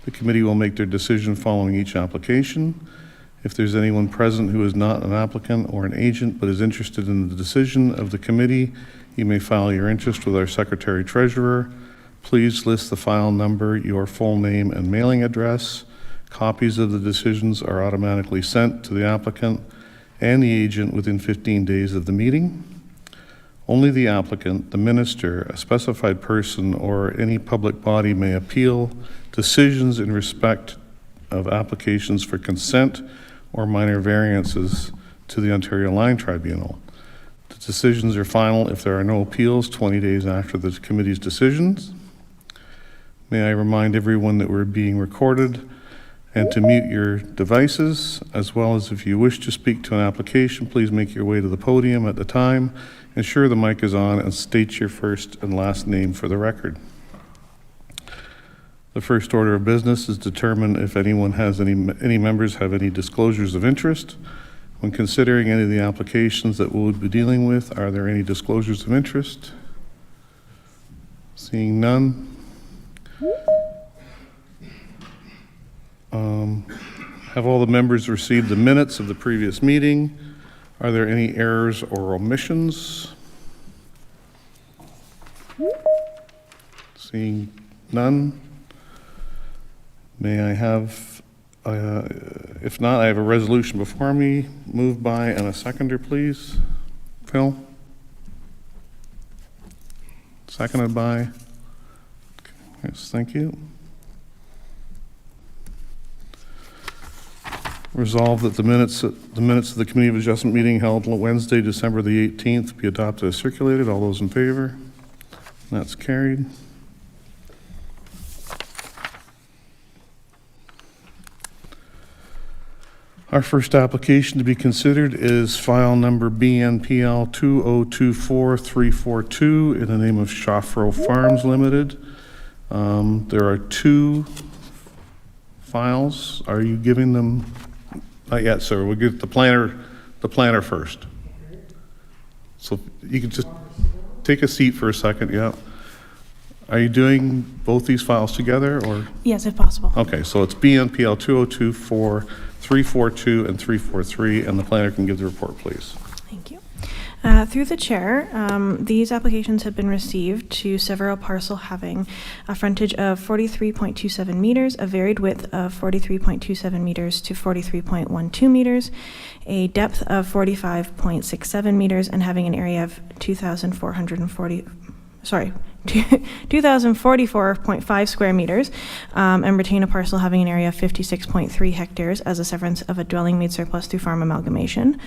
The committee will make their decision following each application. If there's anyone present who is not an applicant or an agent but is interested in the decision of the committee, you may file your interest with our Secretary Treasurer. Please list the file number, your full name, and mailing address. Copies of the decisions are automatically sent to the applicant and the agent within 15 days of the meeting. Only the applicant, the minister, a specified person, or any public body may appeal decisions in respect of applications for consent or minor variances to the Ontario Line Tribunal. The decisions are final if there are no appeals 20 days after the committee's decisions. May I remind everyone that we're being recorded and to mute your devices, as well as if you wish to speak to an application, please make your way to the podium at the time. Ensure the mic is on and state your first and last name for the record. The first order of business is determine if anyone has any members have any disclosures of interest. When considering any of the applications that we'll be dealing with, are there any disclosures of interest? Seeing none. Have all the members received the minutes of the previous meeting? Are there any errors or omissions? Seeing none. May I have, if not, I have a resolution before me. Moved by and a seconder, please. Phil? Seconded by? Yes, thank you. Resolved that the minutes of the Committee of Adjustment meeting held Wednesday, December the 18th be adopted as circulated. All those in favor? That's carried. Our first application to be considered is file number BNPL 2024342 in the name of Shafro Farms Limited. There are two files. Are you giving them? Not yet, sir. We'll get the planner first. So you can just take a seat for a second. Yeah. Are you doing both these files together, or? Yes, if possible. Okay, so it's BNPL 2024342 and 343, and the planner can give the report, please. Thank you. Through the chair, these applications have been received to sever a parcel having a frontage of 43.27 meters, a varied width of 43.27 meters to 43.12 meters, a depth of 45.67 meters, and having an area of 2,044.5 square meters, and retain a parcel having an area of 56.3 hectares as a severance of a dwelling made surplus through farm amalgamation.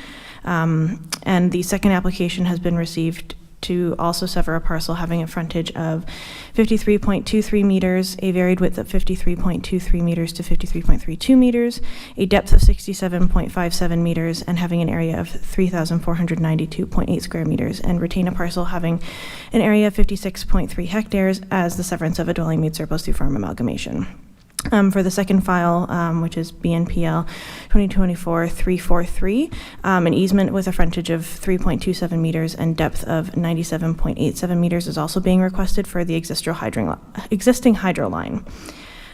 And the second application has been received to also sever a parcel having a frontage of 53.23 meters, a varied width of 53.23 meters to 53.32 meters, a depth of 67.57 meters, and having an area of 3,492.8 square meters, and retain a parcel having an area of 56.3 hectares as the severance of a dwelling made surplus through farm amalgamation. For the second file, which is BNPL 2024-343, an easement with a frontage of 3.27 meters and depth of 97.87 meters is also being requested for the existing hydro line.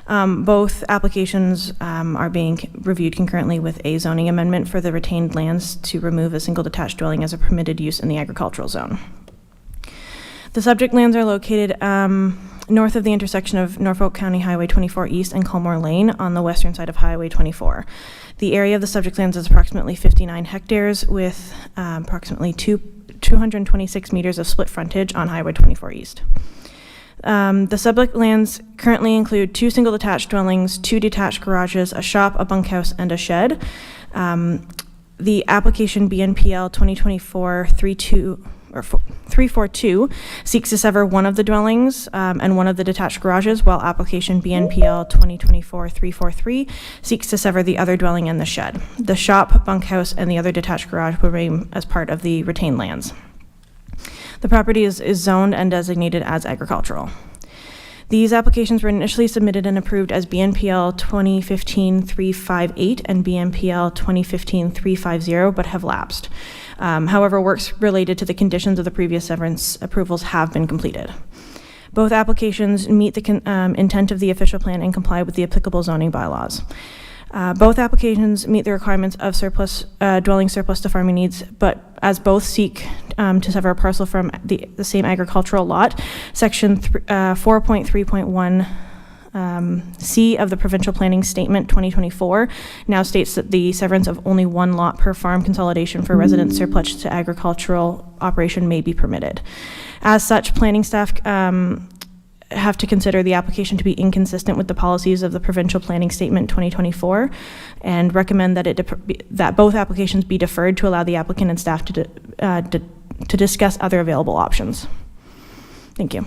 Both applications are being reviewed concurrently with a zoning amendment for the retained lands to remove a single detached dwelling as a permitted use in the agricultural zone. The subject lands are located north of the intersection of Norfolk County Highway 24 East and Culmore Lane on the western side of Highway 24. The area of the subject lands is approximately 59 hectares with approximately 226 meters of split frontage on Highway 24 East. The subject lands currently include 2 single detached dwellings, 2 detached garages, a shop, a bunkhouse, and a shed. The application BNPL 2024-342 seeks to sever one of the dwellings and one of the detached garages, while application BNPL 2024-343 seeks to sever the other dwelling and the shed. The shop, bunkhouse, and the other detached garage will remain as part of the retained lands. The property is zoned and designated as agricultural. These applications were initially submitted and approved as BNPL 2015-358 and BNPL 2015-350, but have lapsed. However, works related to the conditions of the previous severance approvals have been completed. Both applications meet the intent of the official plan and comply with the applicable zoning bylaws. Both applications meet the requirements of dwelling surplus to farming needs, but as both seek to sever a parcel from the same agricultural lot, Section 4.3.1 C of the Provincial Planning Statement 2024 now states that the severance of only one lot per farm consolidation for resident surplus to agricultural operation may be permitted. As such, planning staff have to consider the application to be inconsistent with the policies of the Provincial Planning Statement 2024 and recommend that both applications be deferred to allow the applicant and staff to discuss other available options. Thank you.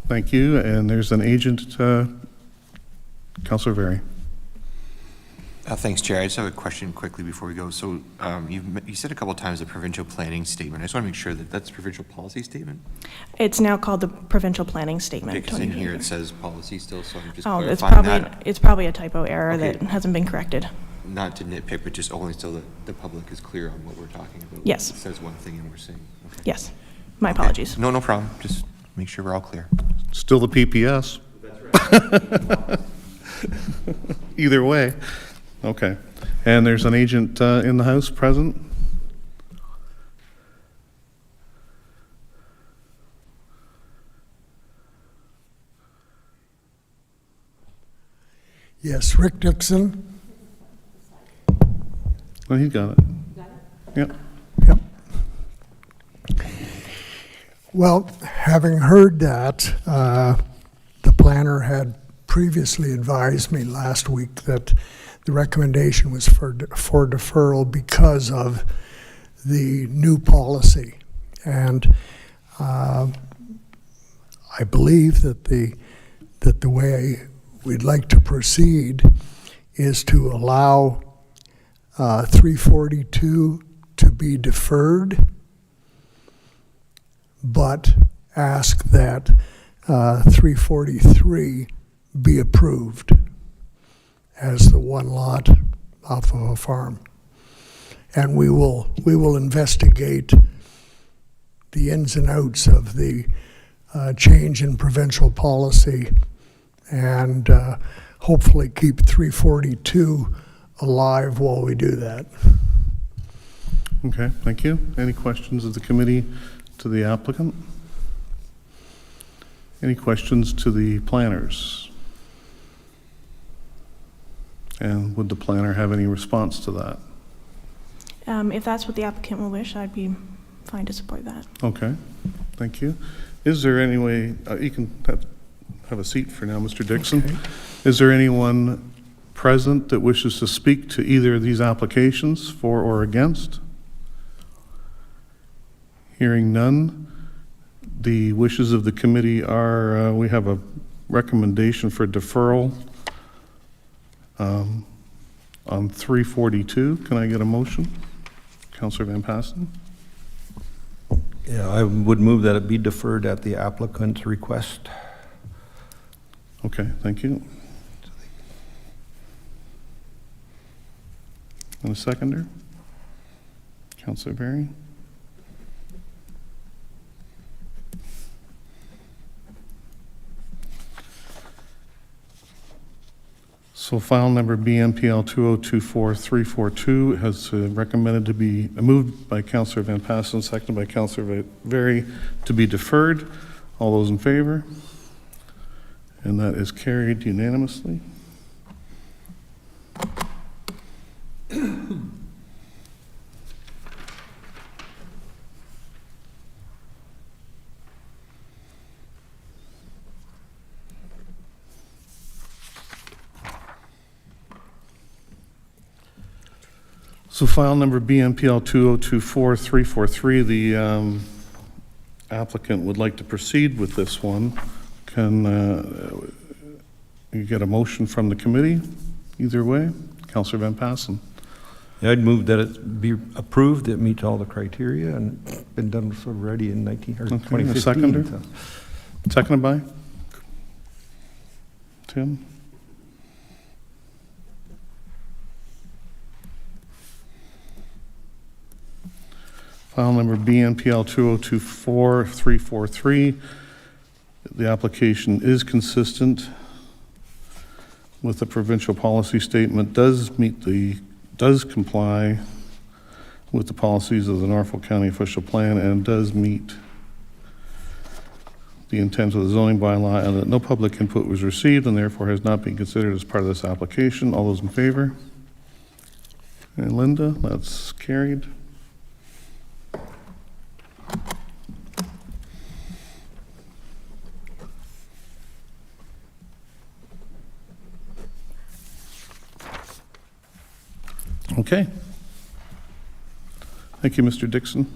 Thank you. And there's an agent, Councillor Very. Thanks, Chair. I just have a question quickly before we go. So you said a couple of times the provincial planning statement. I just want to make sure that that's provincial policy statement. It's now called the Provincial Planning Statement. Because in here it says policy still, so I'm just it's clarifying that. It's probably a typo error Okay. that hasn't been corrected. Not to nitpick, but just only so that the public is clear on what we're talking about. Yes. It says one thing and we're saying. Okay. Yes. My apologies. Okay. No problem. Just make sure we're all clear. Still the PPS. That's right. Either way. Okay. And there's an agent in the house present. Yes, Rick Dixon. Oh, he got it. Yep. Yep. Well, having heard that, the planner had previously advised me last week that the recommendation was for deferral because of the new policy. And I believe that the way we'd like to proceed is to allow 342 to be deferred, but ask that 343 be approved as the one lot off of a farm. And we will investigate the ins and outs of the change in provincial policy and hopefully keep 342 alive while we do that. Okay, thank you. Any questions of the committee to the applicant? Any questions to the planners? And would the planner have any response to that? If that's what the applicant will wish, I'd be fine to support that. Okay, thank you. Is there any way, you can have a seat for now, Mr. Dixon. Okay. Is there anyone present that wishes to speak to either of these applications, for or against? Hearing none, the wishes of the committee are, we have a recommendation for deferral on 342. Can I get a motion? Councillor Van Passen? Yeah, I would move that it be deferred at the applicant's request. Okay, thank you. And a seconder? Councillor Berry? So file number BMPL 2024-342 has recommended to be moved by Councillor Van Passen, seconded by Councillor Very, to be deferred. All those in favor? And that is carried unanimously. So file number BMPL 2024-343, the applicant would like to proceed with this one. Can you get a motion from the committee? Either way. Councillor Van Passen. Yeah, I'd move that it be approved, it meets all the criteria, and been done sort of already in 2015. A seconder? So. Seconded by? Tim? File number BNPL 2024343. The application is consistent with the provincial policy statement, does comply with the policies of the Norfolk County Official Plan, and does meet the intent of the zoning bylaw, and that no public input was received and therefore has not been considered as part of this application. All those in favor? And Linda, that's carried. Okay. Thank you, Mr. Dixon.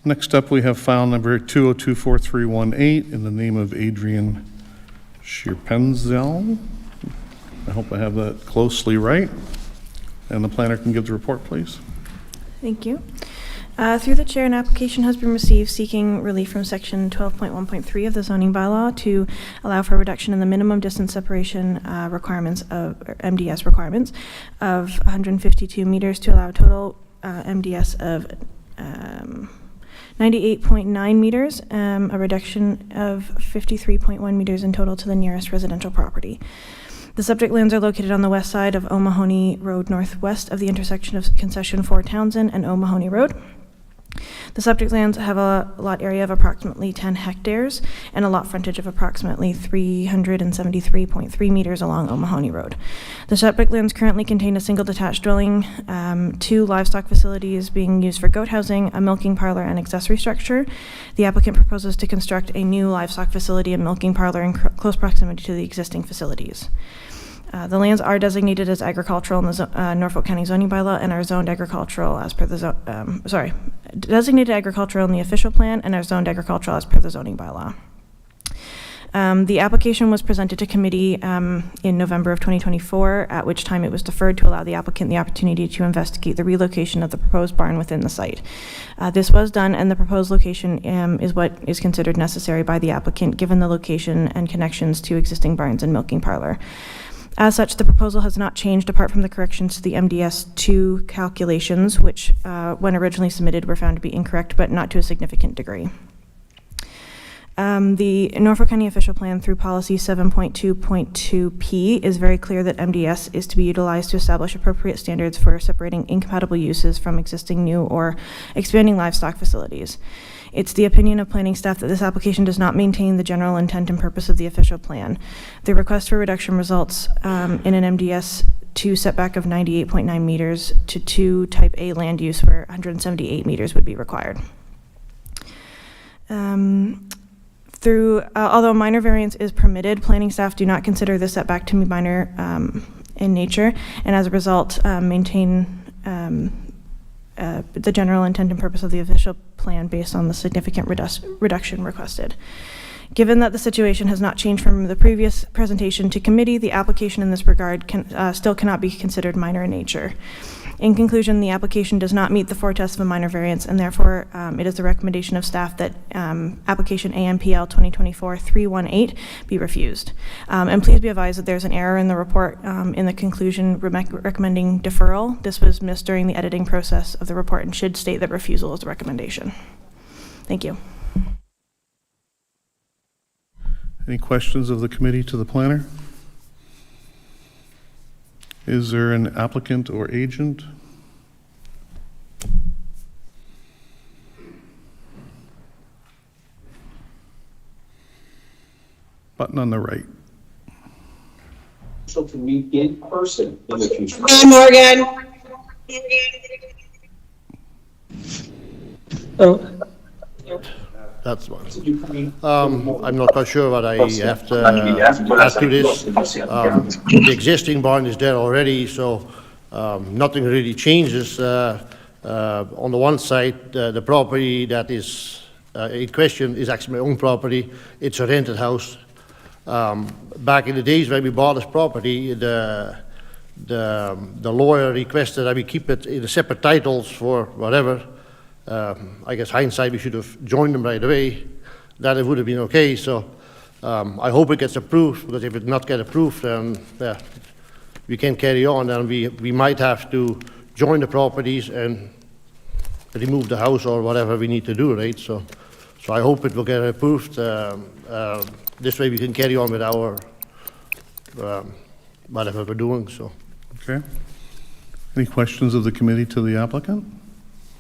Next up, we have file number 2024318 in the name of Adrian Schierpenzel. I hope I have that closely right. And the planner can give the report, please. Thank you. Through the chair, an application has been received seeking relief from section 12.1.3 of the zoning bylaw to allow for a reduction in the minimum distance separation requirements of MDS requirements of 152 meters to allow a total MDS of 98.9 meters, a reduction of 53.1 meters in total to the nearest residential property. The subject lands are located on the west side of O'Mahony Road, northwest of the intersection of Concession 4 Townsend and O'Mahony Road. The subject lands have a lot area of approximately 10 hectares and a lot frontage of approximately 373.3 meters along O'Mahony Road. The subject lands currently contain a single detached dwelling, 2 livestock facilities being used for goat housing, a milking parlor, and accessory structure. The applicant proposes to construct a new livestock facility and milking parlor in close proximity to the existing facilities. The lands are designated as agricultural in the Norfolk County zoning bylaw and are zoned agricultural as per the designated agricultural in the official plan and are zoned agricultural as per the zoning bylaw. The application was presented to committee in November of 2024, at which time it was deferred to allow the applicant the opportunity to investigate the relocation of the proposed barn within the site. This was done, and the proposed location is what is considered necessary by the applicant given the location and connections to existing barns and milking parlor. As such, the proposal has not changed apart from the corrections to the MDS2 calculations, which, when originally submitted, were found to be incorrect, but not to a significant degree. The Norfolk County Official Plan through Policy 7.2.2P is very clear that MDS is to be utilized to establish appropriate standards for separating incompatible uses from existing new or expanding livestock facilities. It's the opinion of planning staff that this application does not maintain the general intent and purpose of the official plan. The request for reduction results in an MDS 2 setback of 98.9 meters to 2 type A land use where 178 meters would be required. Although minor variance is permitted, planning staff do not consider this setback to be minor in nature, and as a result, maintain the general intent and purpose of the official plan based on the significant reduction requested. Given that the situation has not changed from the previous presentation to committee, the application in this regard still cannot be considered minor in nature. In conclusion, the application does not meet the 4 tests of a minor variance, and therefore it is the recommendation of staff that application AMPL 2024-318 be refused. And please be advised that there's an error in the report in the conclusion recommending deferral. This was missed during the editing process of the report and should state that refusal is the recommendation. Thank you. Any questions of the committee to the planner? Is there an applicant or agent? Button on the right. So to meet in person in the future. Hi, Morgan. Oh. That's one. I'm not quite sure what I have to add to this. The existing barn is there already, so nothing really changes. On the one side, the property that is in question is actually my own property. It's a rented house. Back in the days when we bought this property, the lawyer requested that we keep it in separate titles for whatever. I guess hindsight, we should have joined them right away. That it would have been okay. So I hope it gets approved, because if it not get approved, then we can carry on, and we might have to join the properties and remove the house or whatever we need to do, right? So I hope it will get approved. This way we can carry on with our whatever we're doing, so. Okay. Any questions of the committee to the applicant?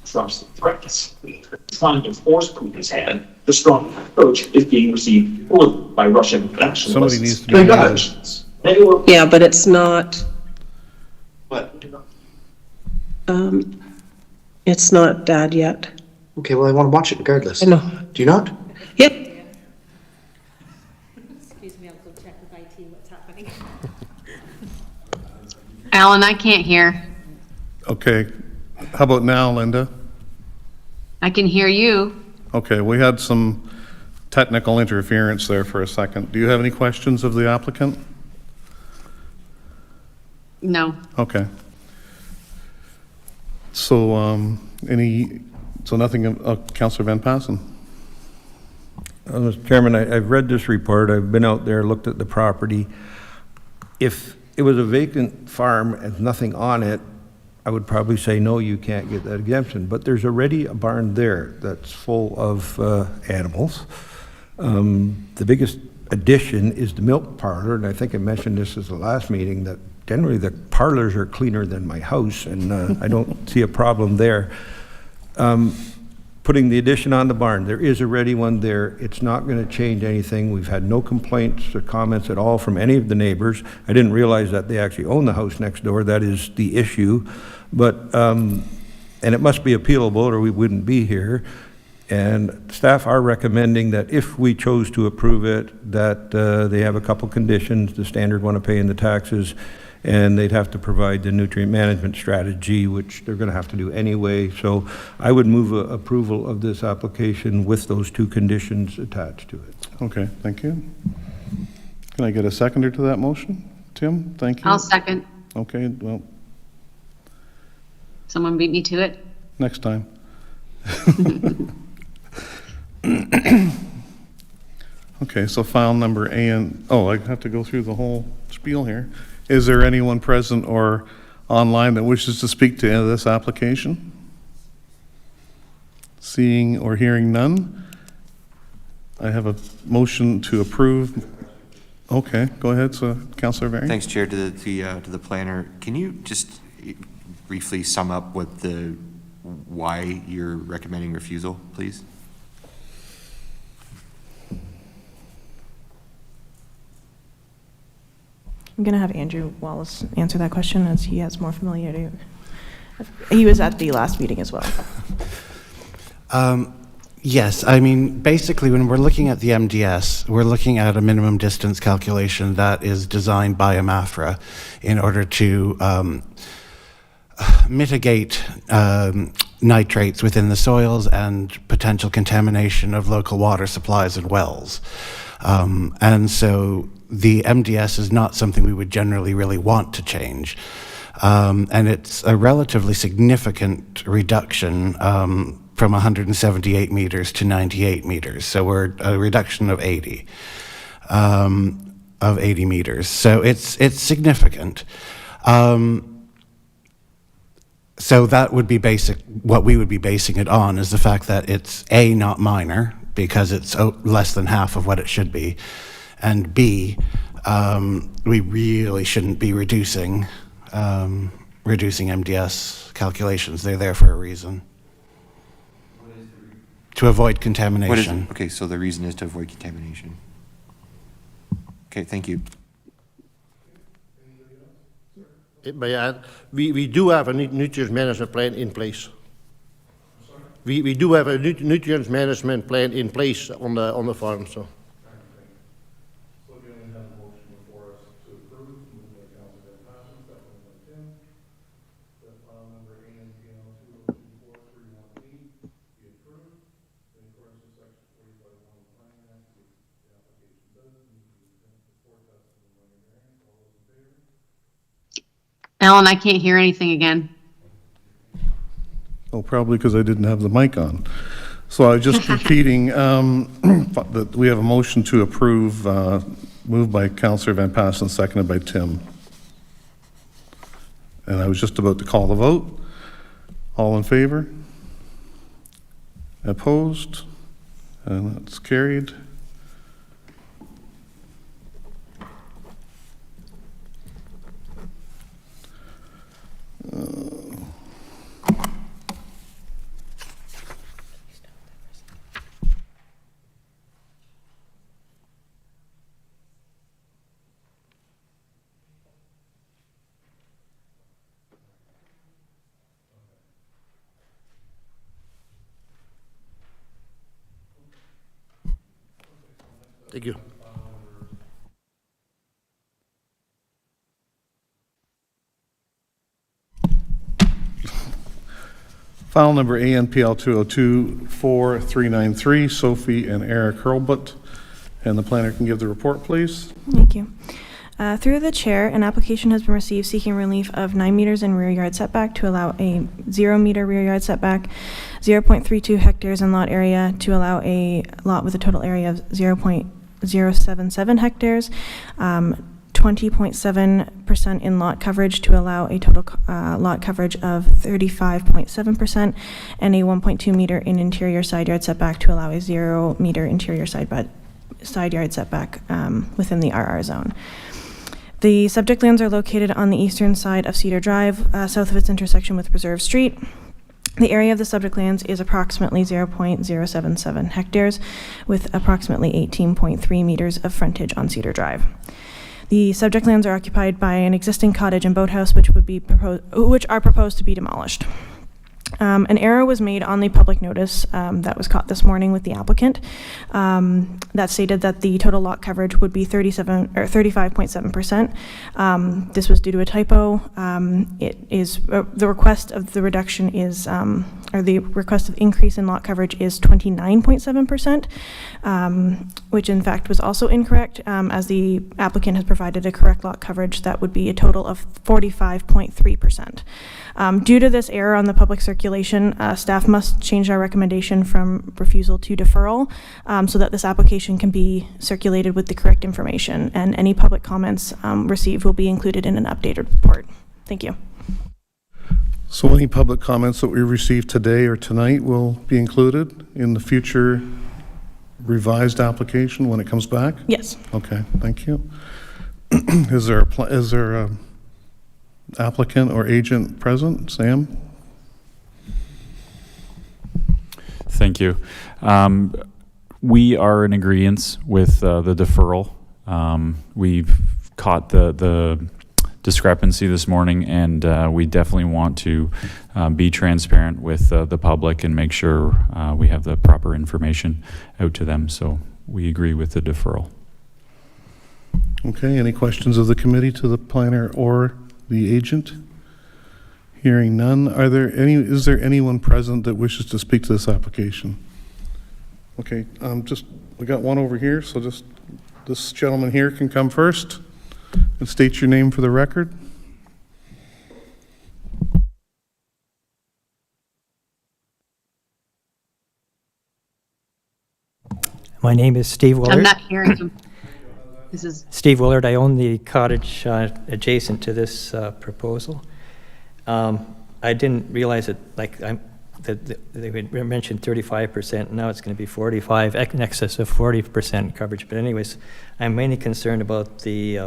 Trump's threats. Trying to force Putin's hand. The strong approach is being received poorly by Russian nationalists. Somebody needs to be Nationalists. Many were Yeah, but it's not, What? it's not dad yet. Okay, well, I want to watch it regardless. I know. Do you not? Yep. Excuse me, I'll go check with IT what's happening. Alan, I can't hear. Okay. How about now, Linda? I can hear you. Okay, we had some technical interference there for a second. Do you have any questions of the applicant? No. Okay. So, nothing, Councillor Van Passen? Mr. Chairman, I've read this report. I've been out there, looked at the property. If it was a vacant farm and nothing on it, I would probably say, no, you can't get that exemption. But there's already a barn there that's full of animals. The biggest addition is the milk parlor, and I think I mentioned this at the last meeting, that generally the parlors are cleaner than my house, and I don't see a problem there. Putting the addition on the barn, there is already one there. It's not going to change anything. We've had no complaints or comments at all from any of the neighbors. I didn't realize that they actually own the house next door. That is the issue. But, and it must be appealable or we wouldn't be here. And staff are recommending that if we chose to approve it, that they have a couple conditions, the standard one of paying the taxes, and they'd have to provide the nutrient management strategy, which they're going to have to do anyway. So I would move approval of this application with those two conditions attached to it. Okay, thank you. Can I get a seconder to that motion? Tim, thank you. I'll second. Okay, well, Someone beat me to it. next time. Okay, so file number A and, oh, I have to go through the whole spiel here. Is there anyone present or online that wishes to speak to this application? Seeing or hearing none, I have a motion to approve. Okay, go ahead, so Councillor Varian. Thanks, Chair. To the planner, can you just briefly sum up what why you're recommending refusal, please? I'm going to have Andrew Wallace answer that question as he has more familiarity. He was at the last meeting as well. Yes, I mean, basically when we're looking at the MDS, we're looking at a minimum distance calculation that is designed by AMAFRA in order to mitigate nitrates within the soils and potential contamination of local water supplies and wells. And so the MDS is not something we would generally really want to change. And it's a relatively significant reduction from 178 meters to 98 meters. So we're a reduction of 80 meters. So it's significant. So that would be what we would be basing it on is the fact that it's A, not minor, because it's less than half of what it should be, and B, we really shouldn't be reducing MDS calculations. They're there for a reason. To avoid contamination. Okay, so the reason is to avoid contamination. Okay, thank you. May I add, we do have a nutrient management plan in place. We do have a nutrient management plan in place on the farm, so. So again, we have a motion before us to approve, moved by Councilor Van Passen, seconded by Tim, that file number ANPL 2024318 be approved in accordance with section 45(1) of the Planning Act. The application does meet the forecast of the minor variance. All those in favor? Alan, I can't hear anything again. Oh, probably because I didn't have the mic on. So I was just repeating that we have a motion to approve, moved by Councillor Van Passen, seconded by Tim. And I was just about to call the vote. All in favor? Opposed? And that's carried. Thank you. File number ANPL 202-4393, Sophie and Eric Hurlbut. And the planner can give the report, please. Thank you. Through the chair, an application has been received seeking relief of 9 meters in rear yard setback to allow a 0 meter rear yard setback, 0.32 hectares in lot area to allow a lot with a total area of 0.077 hectares, 20.7% in lot coverage to allow a total lot coverage of 35.7%, and a 1.2 meter in interior side yard setback to allow a 0 meter interior side yard setback within the RR zone. The subject lands are located on the eastern side of Cedar Drive, south of its intersection with Preserve Street. The area of the subject lands is approximately 0.077 hectares, with approximately 18.3 meters of frontage on Cedar Drive. The subject lands are occupied by an existing cottage and boathouse, which are proposed to be demolished. An error was made on the public notice that was caught this morning with the applicant that stated that the total lot coverage would be 35.7%. This was due to a typo. It is the request of the reduction is, or the request of increase in lot coverage is 29.7%, which in fact was also incorrect, as the applicant has provided a correct lot coverage that would be a total of 45.3%. Due to this error on the public circulation, staff must change our recommendation from refusal to deferral so that this application can be circulated with the correct information, and any public comments received will be included in an updated report. Thank you. So any public comments that we receive today or tonight will be included in the future revised application when it comes back? Yes. Okay, thank you. Is there a applicant or agent present? Sam? Thank you. We are in agreement with the deferral. We've caught the discrepancy this morning, and we definitely want to be transparent with the public and make sure we have the proper information out to them. So we agree with the deferral. Okay, any questions of the committee to the planner or the agent? Hearing none, is there anyone present that wishes to speak to this application? Okay, we got one over here, so just this gentleman here can come first and state your name for the record. My name is Steve Willard. I'm not hearing him. This is Steve Willard. I own the cottage adjacent to this proposal. I didn't realize that, that they mentioned 35%. Now it's going to be 45, in excess of 40% coverage. But anyways, I'm mainly concerned about the.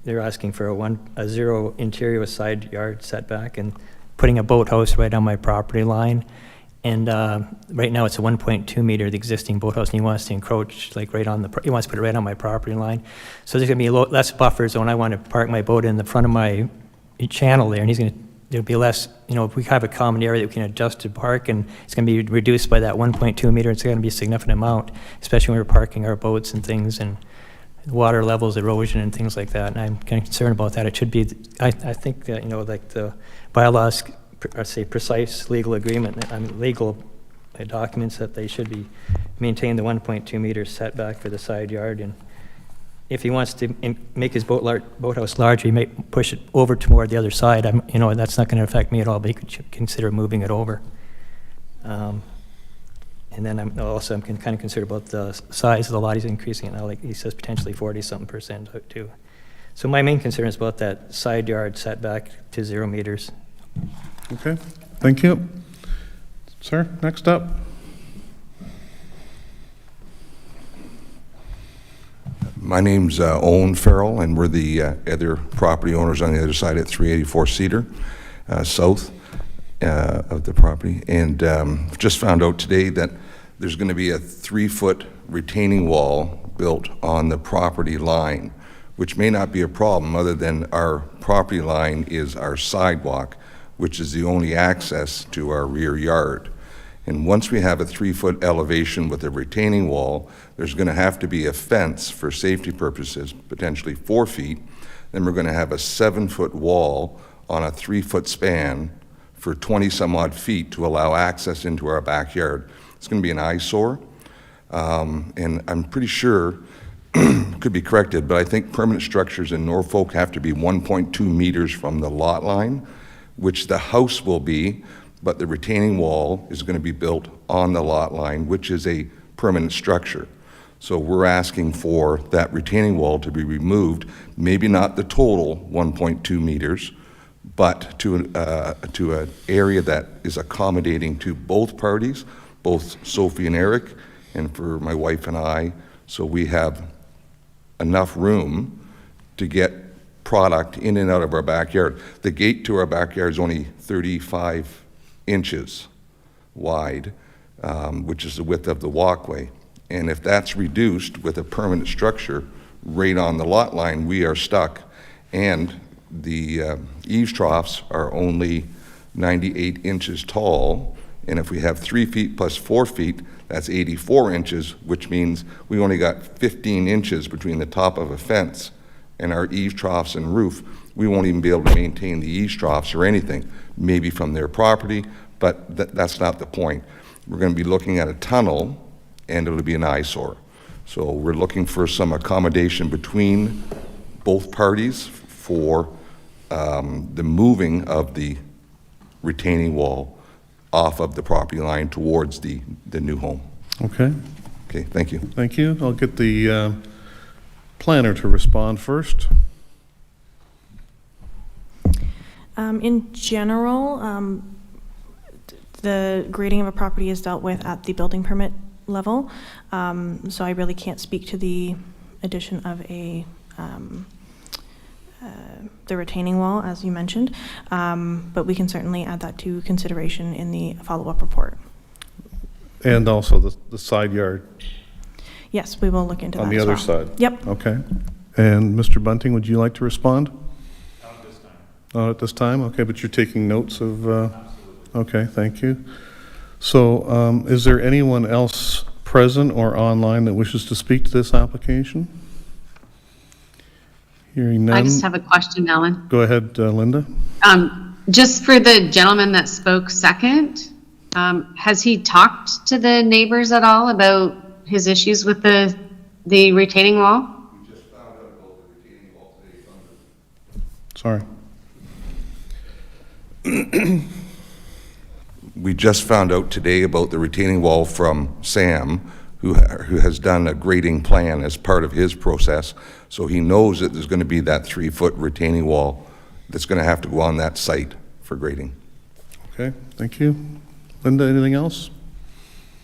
They're asking for a 0 interior side yard setback and putting a boathouse right on my property line. And right now it's a 1.2 meter, the existing boathouse, and he wants to encroach right on he wants to put it right on my property line. So there's going to be less buffer zone. I want to park my boat in the front of my channel there, and there'll be less, if we have a common area that we can adjust to park, and it's going to be reduced by that 1.2 meter, it's going to be a significant amount, especially when we're parking our boats and things, and water levels, erosion, and things like that. And I'm kind of concerned about that. It should be, I think that, the bylaws say precise legal agreement, legal documents that they should be maintain the 1.2 meter setback for the side yard. And if he wants to make his boathouse larger, he may push it over toward the other side. That's not going to affect me at all, but he could consider moving it over. And then I'm kind of concerned about the size of the lot. He's increasing it now, like he says, potentially 40-something% too. So my main concern is about that side yard setback to 0 meters. Okay, thank you. Sir, next up. My name's Owen Farrell, and we're the other property owners on the other side at 384 Cedar, south of the property. And just found out today that there's going to be a 3-foot retaining wall built on the property line, which may not be a problem other than our property line is our sidewalk, which is the only access to our rear yard. And once we have a 3-foot elevation with a retaining wall, there's going to have to be a fence for safety purposes, potentially 4 feet. Then we're going to have a 7-foot wall on a 3-foot span for 20 some odd feet to allow access into our backyard. It's going to be an eyesore. And I'm pretty sure, could be corrected, but I think permanent structures in Norfolk have to be 1.2 meters from the lot line, which the house will be, but the retaining wall is going to be built on the lot line, which is a permanent structure. So we're asking for that retaining wall to be removed, maybe not the total 1.2 meters, but to an area that is accommodating to both parties, both Sophie and Eric, and for my wife and I, so we have enough room to get product in and out of our backyard. The gate to our backyard is only 35 inches wide, which is the width of the walkway. And if that's reduced with a permanent structure right on the lot line, we are stuck. And the eaves troughs are only 98 inches tall. And if we have 3 feet plus 4 feet, that's 84 inches, which means we only got 15 inches between the top of a fence and our eaves troughs and roof. We won't even be able to maintain the eaves troughs or anything, maybe from their property, but that's not the point. We're going to be looking at a tunnel, and it'll be an eyesore. So we're looking for some accommodation between both parties for the moving of the retaining wall off of the property line towards the new home. Okay. Okay, thank you. Thank you. I'll get the planner to respond first. In general, the grading of a property is dealt with at the building permit level, so I really can't speak to the addition of the retaining wall, as you mentioned, but we can certainly add that to consideration in the follow-up report. And also the side yard Yes, we will look into that on the as other well. side. Yep. Okay. And Mr. Bunting, would you like to respond? Not at this time. Not at this time? Okay, but you're taking notes of... Okay, thank you. So is there anyone else present or online that wishes to speak to this application? Hearing none. I just have a question, Ellen. Go ahead, Linda. Just for the gentleman that spoke second, has he talked to the neighbors at all about his issues with the retaining wall? We just found out about the retaining wall today. Sorry. We just found out today about the retaining wall from Sam, who has done a grading plan as part of his process. So he knows that there's going to be that 3-foot retaining wall that's going to have to go on that site for grading. Okay, thank you. Linda, anything else?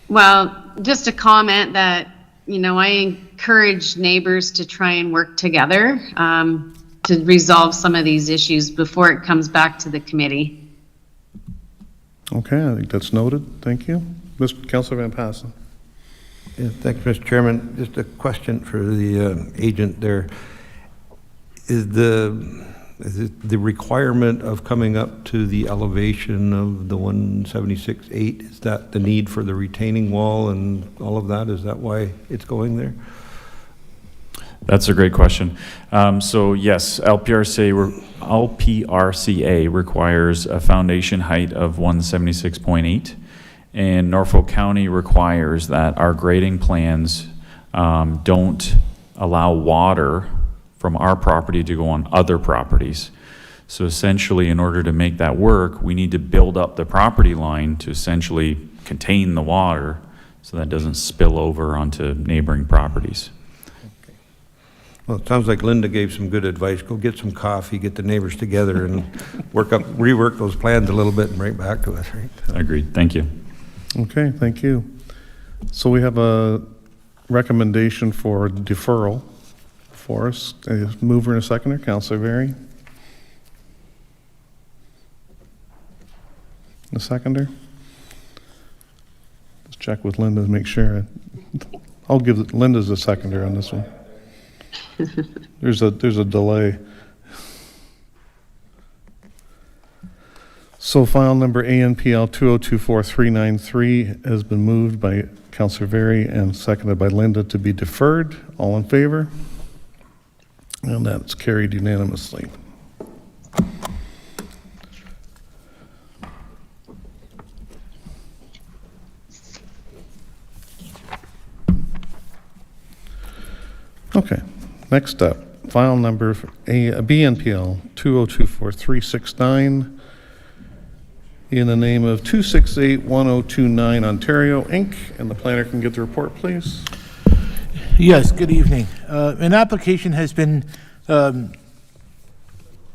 Well, just a comment that, I encourage neighbors to try and work together to resolve some of these issues before it comes back to the committee. Okay, I think that's noted. Thank you. Councillor Van Passen. Yeah, thanks, Mr. Chairman. Just a question for the agent there. Is the requirement of coming up to the elevation of the 176.8, is that the need for the retaining wall and all of that? Is that why it's going there? That's a great question. So yes, LPRCA requires a foundation height of 176.8, and Norfolk County requires that our grading plans don't allow water from our property to go on other properties. So essentially, in order to make that work, we need to build up the property line to essentially contain the water so that it doesn't spill over onto neighboring properties. Well, it sounds like Linda gave some good advice. Go get some coffee, get the neighbors together, and rework those plans a little bit and bring it back to us, right? Agreed. Thank you. Okay, thank you. So we have a recommendation for deferral for us. A mover and a seconder, Councillor Berry. A seconder. Let's check with Linda to make sure. I'll give Linda's a seconder on this one. There's a delay. So file number ANPL 2024-393 has been moved by Councillor Berry and seconded by Linda to be deferred. All in favor? And that's carried unanimously. Okay, next up, file number BNPL 2024-369 in the name of 2681029 Ontario, Inc. And the planner can get the report, please. Yes, good evening. An application has been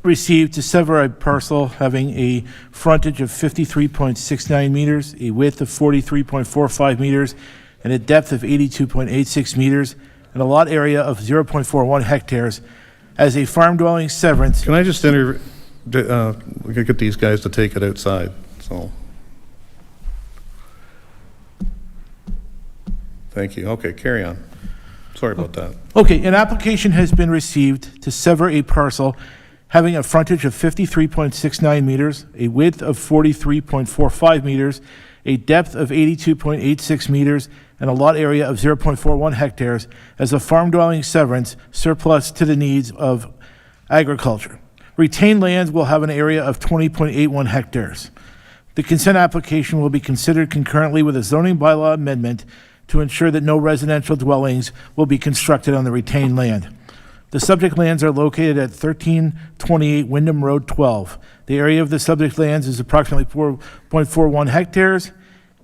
received to sever a parcel having a frontage of 53.69 meters, a width of 43.45 meters, and a depth of 82.86 meters, and a lot area of 0.41 hectares as a farm dwelling severance. Can I just we could get these guys to take it outside, so. Thank you. Okay, carry on. Sorry about that. Okay, an application has been received to sever a parcel having a frontage of 53.69 meters, a width of 43.45 meters, a depth of 82.86 meters, and a lot area of 0.41 hectares as a farm dwelling severance surplus to the needs of agriculture. Retained lands will have an area of 20.81 hectares. The consent application will be considered concurrently with a zoning bylaw amendment to ensure that no residential dwellings will be constructed on the retained land. The subject lands are located at 1328 Wyndham Road 12. The area of the subject lands is approximately 4.41 hectares,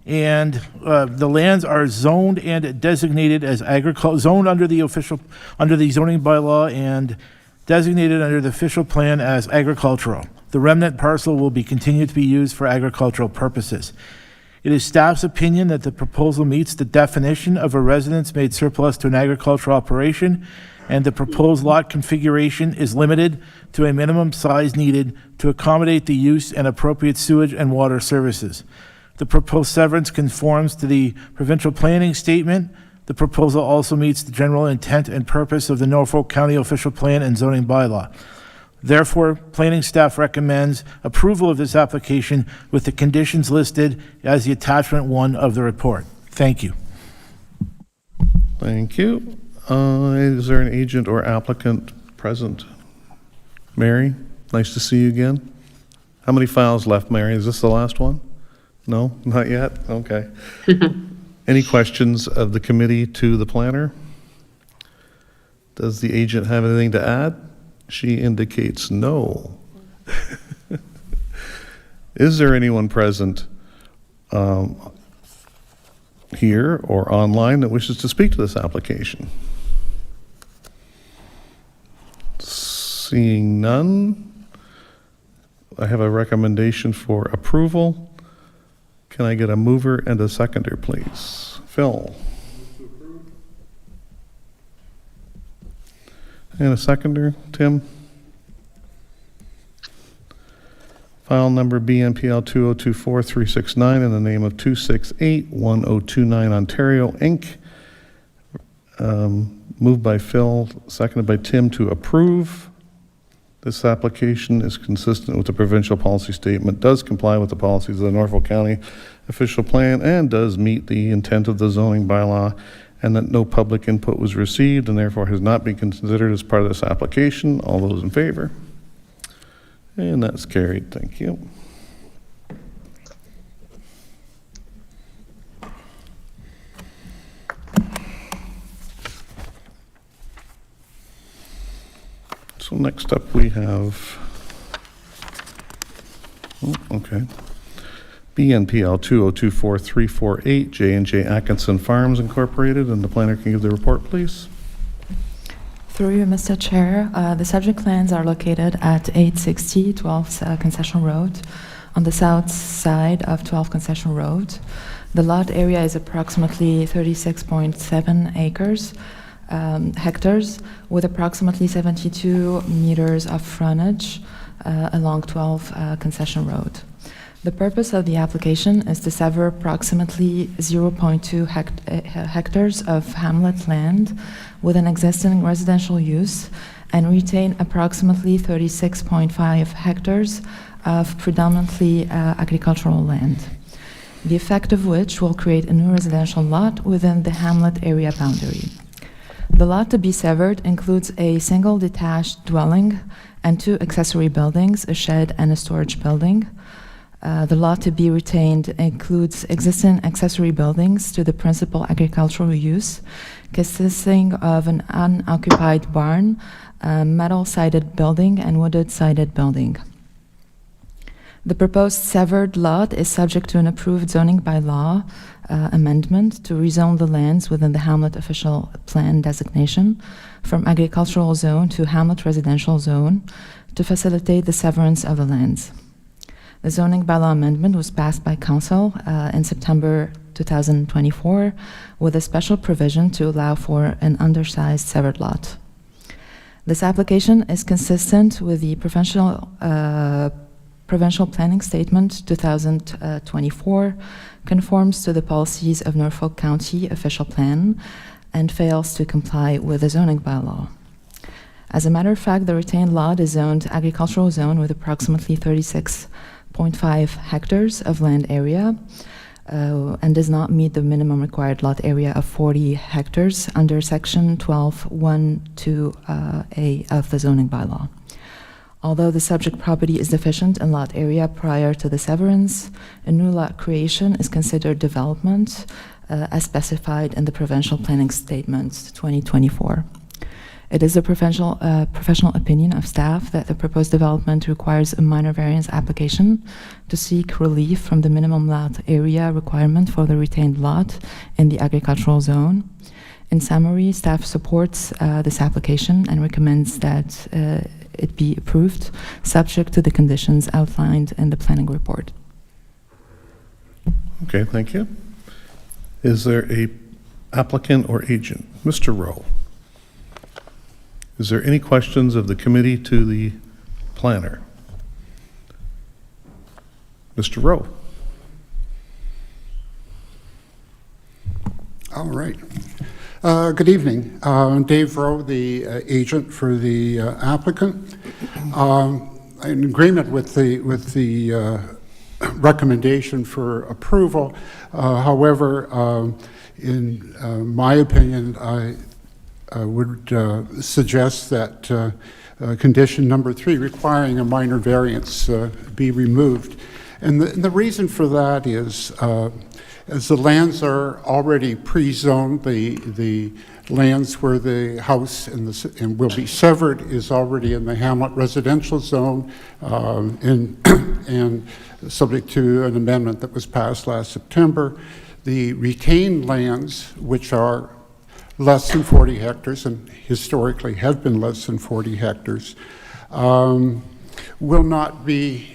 and the lands are zoned and designated as zoned under the zoning bylaw and designated under the official plan as agricultural. The remnant parcel will be continued to be used for agricultural purposes. It is staff's opinion that the proposal meets the definition of a residence made surplus to an agricultural operation, and the proposed lot configuration is limited to a minimum size needed to accommodate the use and appropriate sewage and water services. The proposed severance conforms to the provincial planning statement. The proposal also meets the general intent and purpose of the Norfolk County Official Plan and Zoning Bylaw. Therefore, planning staff recommends approval of this application with the conditions listed as the attachment 1 of the report. Thank you. Thank you. Is there an agent or applicant present? Mary, nice to see you again. How many files left, Mary? Is this the last one? No, not yet? Okay. Any questions of the committee to the planner? Does the agent have anything to add? She indicates no. Is there anyone present here or online that wishes to speak to this application? Seeing none, I have a recommendation for approval. Can I get a mover and a seconder, please? Phil. And a seconder, Tim. File number BNPL 2024-369 in the name of 2681029 Ontario, Inc. Moved by Phil, seconded by Tim to approve. This application is consistent with the provincial policy statement, does comply with the policies of the Norfolk County Official Plan, and does meet the intent of the zoning bylaw, and that no public input was received and therefore has not been considered as part of this application. All those in favor? And that's carried. Thank you. So next up we have, BNPL 2024-348, J&J Atkinson Farms Incorporated, and the planner can give the report, please. Through you, Mr. Chair, the subject lands are located at 860 12th Concession Road, on the south side of 12th Concession Road. The lot area is approximately 36.7 acres. hectares with approximately 72 meters of frontage along 12 concession road. The purpose of the application is to sever approximately 0.2 hectares of hamlet land with an existing residential use and retain approximately 36.5 hectares of predominantly agricultural land, the effect of which will create a new residential lot within the hamlet area boundary. The lot to be severed includes a single detached dwelling and 2 accessory buildings, a shed and a storage building. The lot to be retained includes existing accessory buildings to the principal agricultural use, consisting of an unoccupied barn, a metal-sided building, and wooded-sided building. The proposed severed lot is subject to an approved zoning bylaw amendment to rezone the lands within the hamlet official plan designation from agricultural zone to hamlet residential zone to facilitate the severance of the lands. The zoning bylaw amendment was passed by council in September 2024 with a special provision to allow for an undersized severed lot. This application is consistent with the Provincial Planning Statement 2024, conforms to the policies of Norfolk County Official Plan, and fails to comply with the zoning bylaw. As a matter of fact, the retained lot is zoned agricultural zone with approximately 36.5 hectares of land area and does not meet the minimum required lot area of 40 hectares under Section 12(1)(2)(a) of the zoning bylaw. Although the subject property is deficient in lot area prior to the severance, a new lot creation is considered development as specified in the Provincial Planning Statement 2024. It is the professional opinion of staff that the proposed development requires a minor variance application to seek relief from the minimum lot area requirement for the retained lot in the agricultural zone. In summary, staff supports this application and recommends that it be approved, subject to the conditions outlined in the planning report. Okay, thank you. Is there a applicant or agent? Mr. Rowe. Is there any questions of the committee to the planner? Mr. Rowe. All right. Good evening. Dave Rowe, the agent for the applicant. In agreement with the recommendation for approval. However, in my opinion, I would suggest that condition number 3, requiring a minor variance, be removed. And the reason for that is, as the lands are already pre-zoned, the lands where the house and will be severed is already in the hamlet residential zone, and subject to an amendment that was passed last September. The retained lands, which are less than 40 hectares and historically have been less than 40 hectares, will not be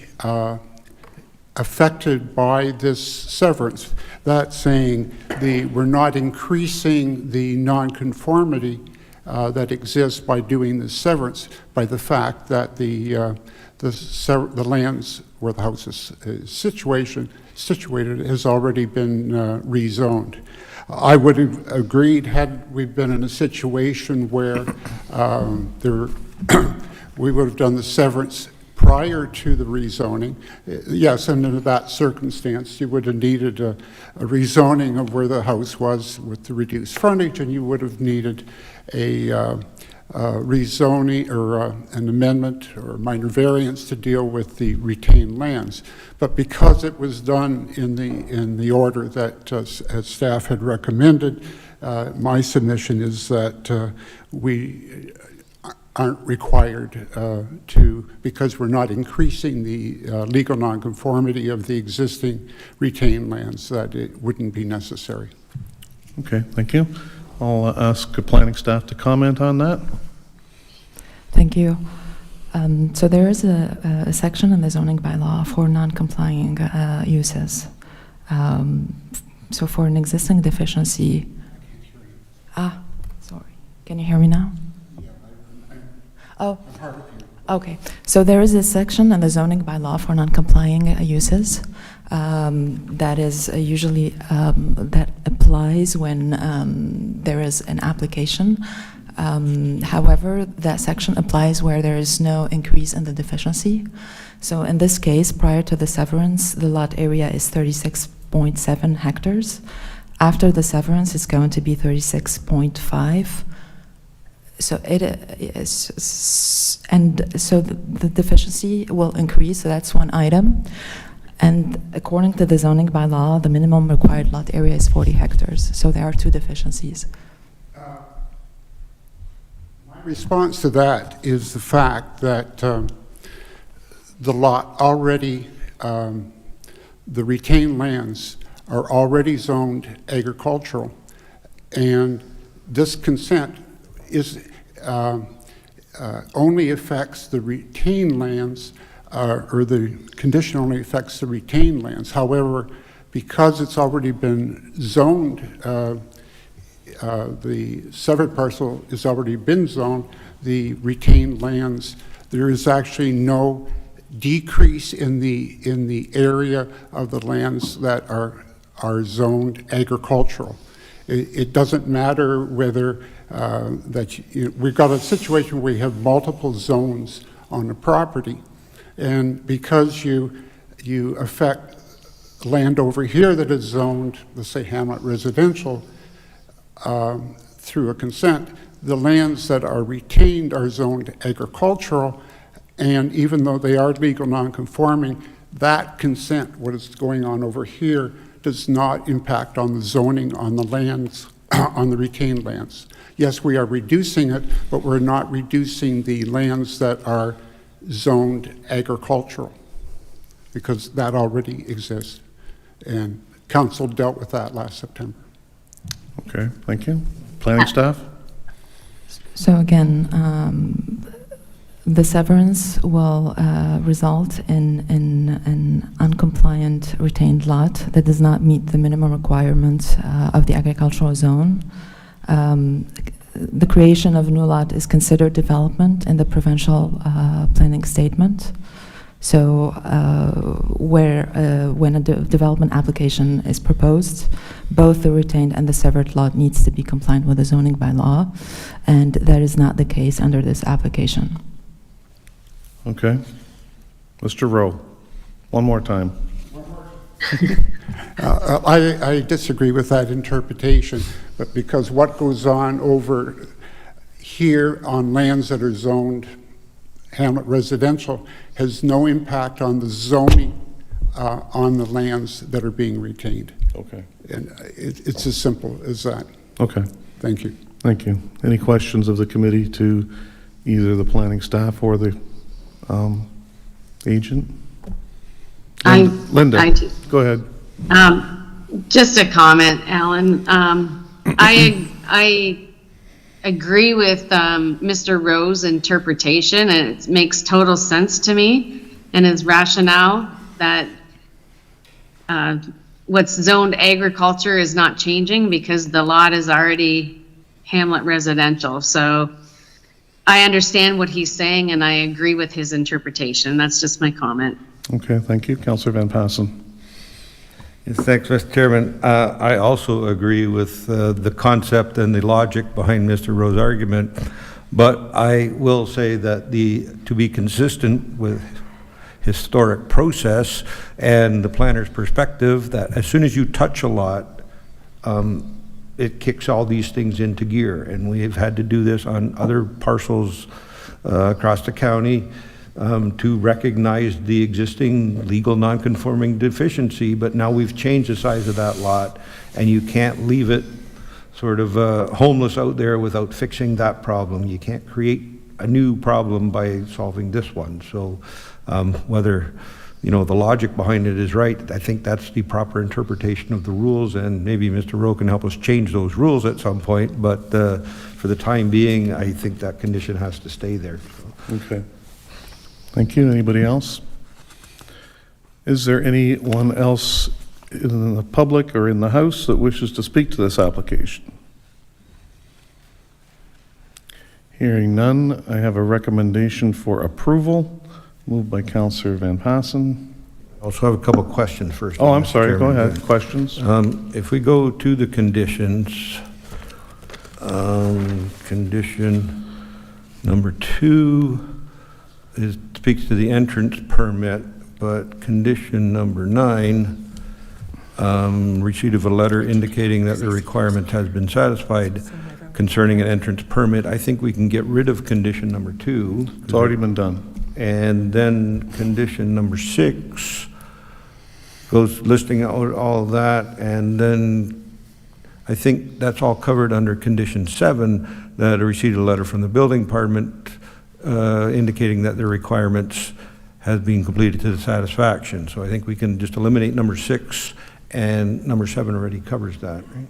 affected by this severance. That saying, we're not increasing the nonconformity that exists by doing the severance by the fact that the lands where the house is situated has already been rezoned. I would have agreed had we been in a situation where we would have done the severance prior to the rezoning. Yes, and in that circumstance, you would have needed a rezoning of where the house was with the reduced frontage, and you would have needed a rezoning or an amendment or minor variance to deal with the retained lands. But because it was done in the order that as staff had recommended, my submission is that we aren't required to, because we're not increasing the legal nonconformity of the existing retained lands, that it wouldn't be necessary. Okay, thank you. I'll ask the planning staff to comment on that. Thank you. So there is a section in the zoning bylaw for non-complying uses. So for an existing deficiency, sorry, Can you hear me now? Oh, okay. So there is a section in the zoning bylaw for non-complying uses that is usually that applies when there is an application. However, that section applies where there is no increase in the deficiency. So in this case, prior to the severance, the lot area is 36.7 hectares. After the severance, it's going to be 36.5. So it is, and so the deficiency will increase, so that's one item. And according to the zoning bylaw, the minimum required lot area is 40 hectares. So there are two deficiencies. My response to that is the fact that the lot already, the retained lands are already zoned agricultural, and this consent is only affects the retained lands, or the condition only affects the retained lands. However, because it's already been zoned, the severed parcel has already been zoned, the retained lands, there is actually no decrease in the area of the lands that are zoned agricultural. It doesn't matter whether we've got a situation where we have multiple zones on the property, and because you affect land over here that is zoned, let's say Hamlet residential, through a consent, the lands that are retained are zoned agricultural, and even though they are legal non-conforming, that consent, what is going on over here, does not impact on the zoning on the lands, on the retained lands. Yes, we are reducing it, but we're not reducing the lands that are zoned agricultural, because that already exists. And council dealt with that last September. Okay, thank you. Planning staff? So again, the severance will result in an uncompliant retained lot that does not meet the minimum requirements of the agricultural zone. The creation of a new lot is considered development in the provincial planning statement. So when a development application is proposed, both the retained and the severed lot needs to be compliant with the zoning bylaw, and that is not the case under this application. Okay. Mr. Rowe, one more time. I disagree with that interpretation, but because what goes on over here on lands that are zoned Hamlet residential has no impact on the zoning on the lands that are being retained. Okay. And it's as simple as that. Okay. Thank you. Thank you. Any questions of the committee to either the planning staff or the agent? Linda, I do. go ahead. Just a comment, Alan. I agree with Mr. Rowe's interpretation, and it makes total sense to me, and his rationale that what's zoned agriculture is not changing because the lot is already Hamlet residential. So I understand what he's saying, and I agree with his interpretation. That's just my comment. Okay, thank you. Councillor Van Passen. Yes, thanks, Mr. Chairman. I also agree with the concept and the logic behind Mr. Rowe's argument, but I will say that to be consistent with historic process and the planner's perspective, that as soon as you touch a lot, it kicks all these things into gear, and we have had to do this on other parcels across the county to recognize the existing legal non-conforming deficiency, but now we've changed the size of that lot, and you can't leave it sort of homeless out there without fixing that problem. You can't create a new problem by solving this one. So whether the logic behind it is right, I think that's the proper interpretation of the rules, and maybe Mr. Rowe can help us change those rules at some point, but for the time being, I think that condition has to stay there. So. Okay. Thank you. Anybody else? Is there anyone else in the public or in the House that wishes to speak to this application? Hearing none, I have a recommendation for approval, moved by Councillor Van Passen. Also have a couple of questions first. Oh, I'm Mr. sorry, go Chairman. ahead, questions? If we go to the conditions, condition number 2 speaks to the entrance permit, but condition number 9, receipt of a letter indicating that the requirement has been satisfied concerning an entrance permit. I think we can get rid of condition number 2. It's already been done. And then condition number 6 goes listing out all of that, and then I think that's all covered under condition 7, that I received a letter from the building department indicating that the requirements has been completed to the satisfaction. So I think we can just eliminate number 6, and number 7 already covers that, right?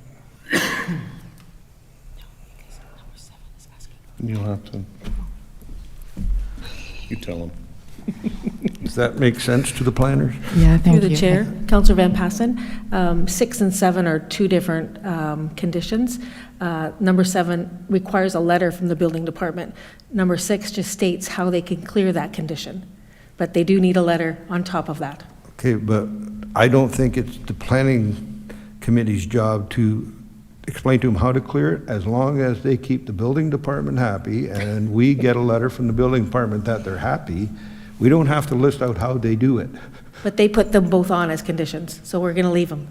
You'll have to, you tell them. Does that make sense to the planners? Yeah, thank you. Through the chair, Councillor Van Passen, 6 and 7 are two different conditions. Number 7 requires a letter from the building department. Number 6 just states how they can clear that condition, but they do need a letter on top of that. Okay, but I don't think it's the planning committee's job to explain to them how to clear it, as long as they keep the building department happy and we get a letter from the building department that they're happy. We don't have to list out how they do it. But they put them both on as conditions, so we're going to leave them.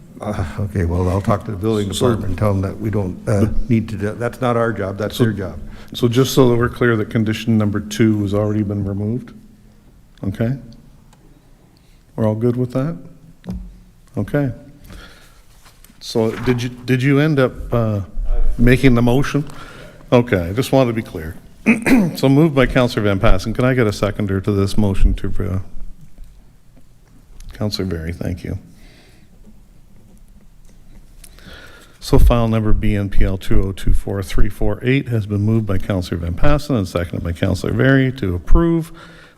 Okay, well, I'll talk to the building department and tell them that we don't need to do, that's not our job, that's their job. So just so that we're clear, that condition number 2 has already been removed? Okay? We're all good with that? Okay. So did you end up making the motion? Okay, I just wanted to be clear. So moved by Councillor Van Passen. Can I get a seconder to this motion to Councillor Berry, thank you. So file number BNPL 2024348 has been moved by Councillor Van Passen and seconded by Councillor Berry to approve.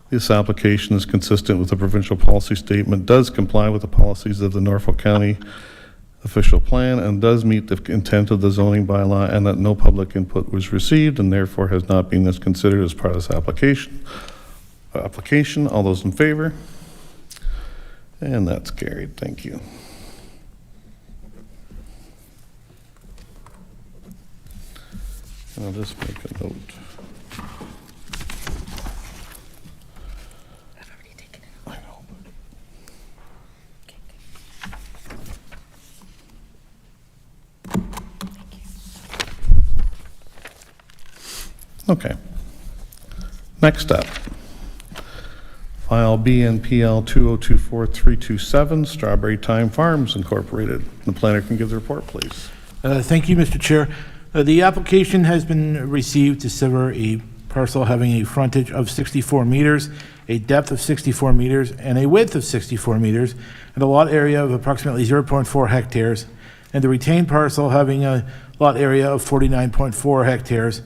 This application is consistent with the provincial policy statement, does comply with the policies of the Norfolk County official plan, and does meet the intent of the zoning bylaw, and that no public input was received and therefore has not been considered as part of this application. All those in favor? And that's carried. Thank you. And I'll just make a note. I've already taken it. I know. Okay. Next up, file BNPL 2024327, Strawberry Time Farms Incorporated. The planner can give the report, please. Thank you, Mr. Chair. The application has been received to sever a parcel having a frontage of 64 meters, a depth of 64 meters, and a width of 64 meters, and a lot area of approximately 0.4 hectares, and the retained parcel having a lot area of 49.4 hectares,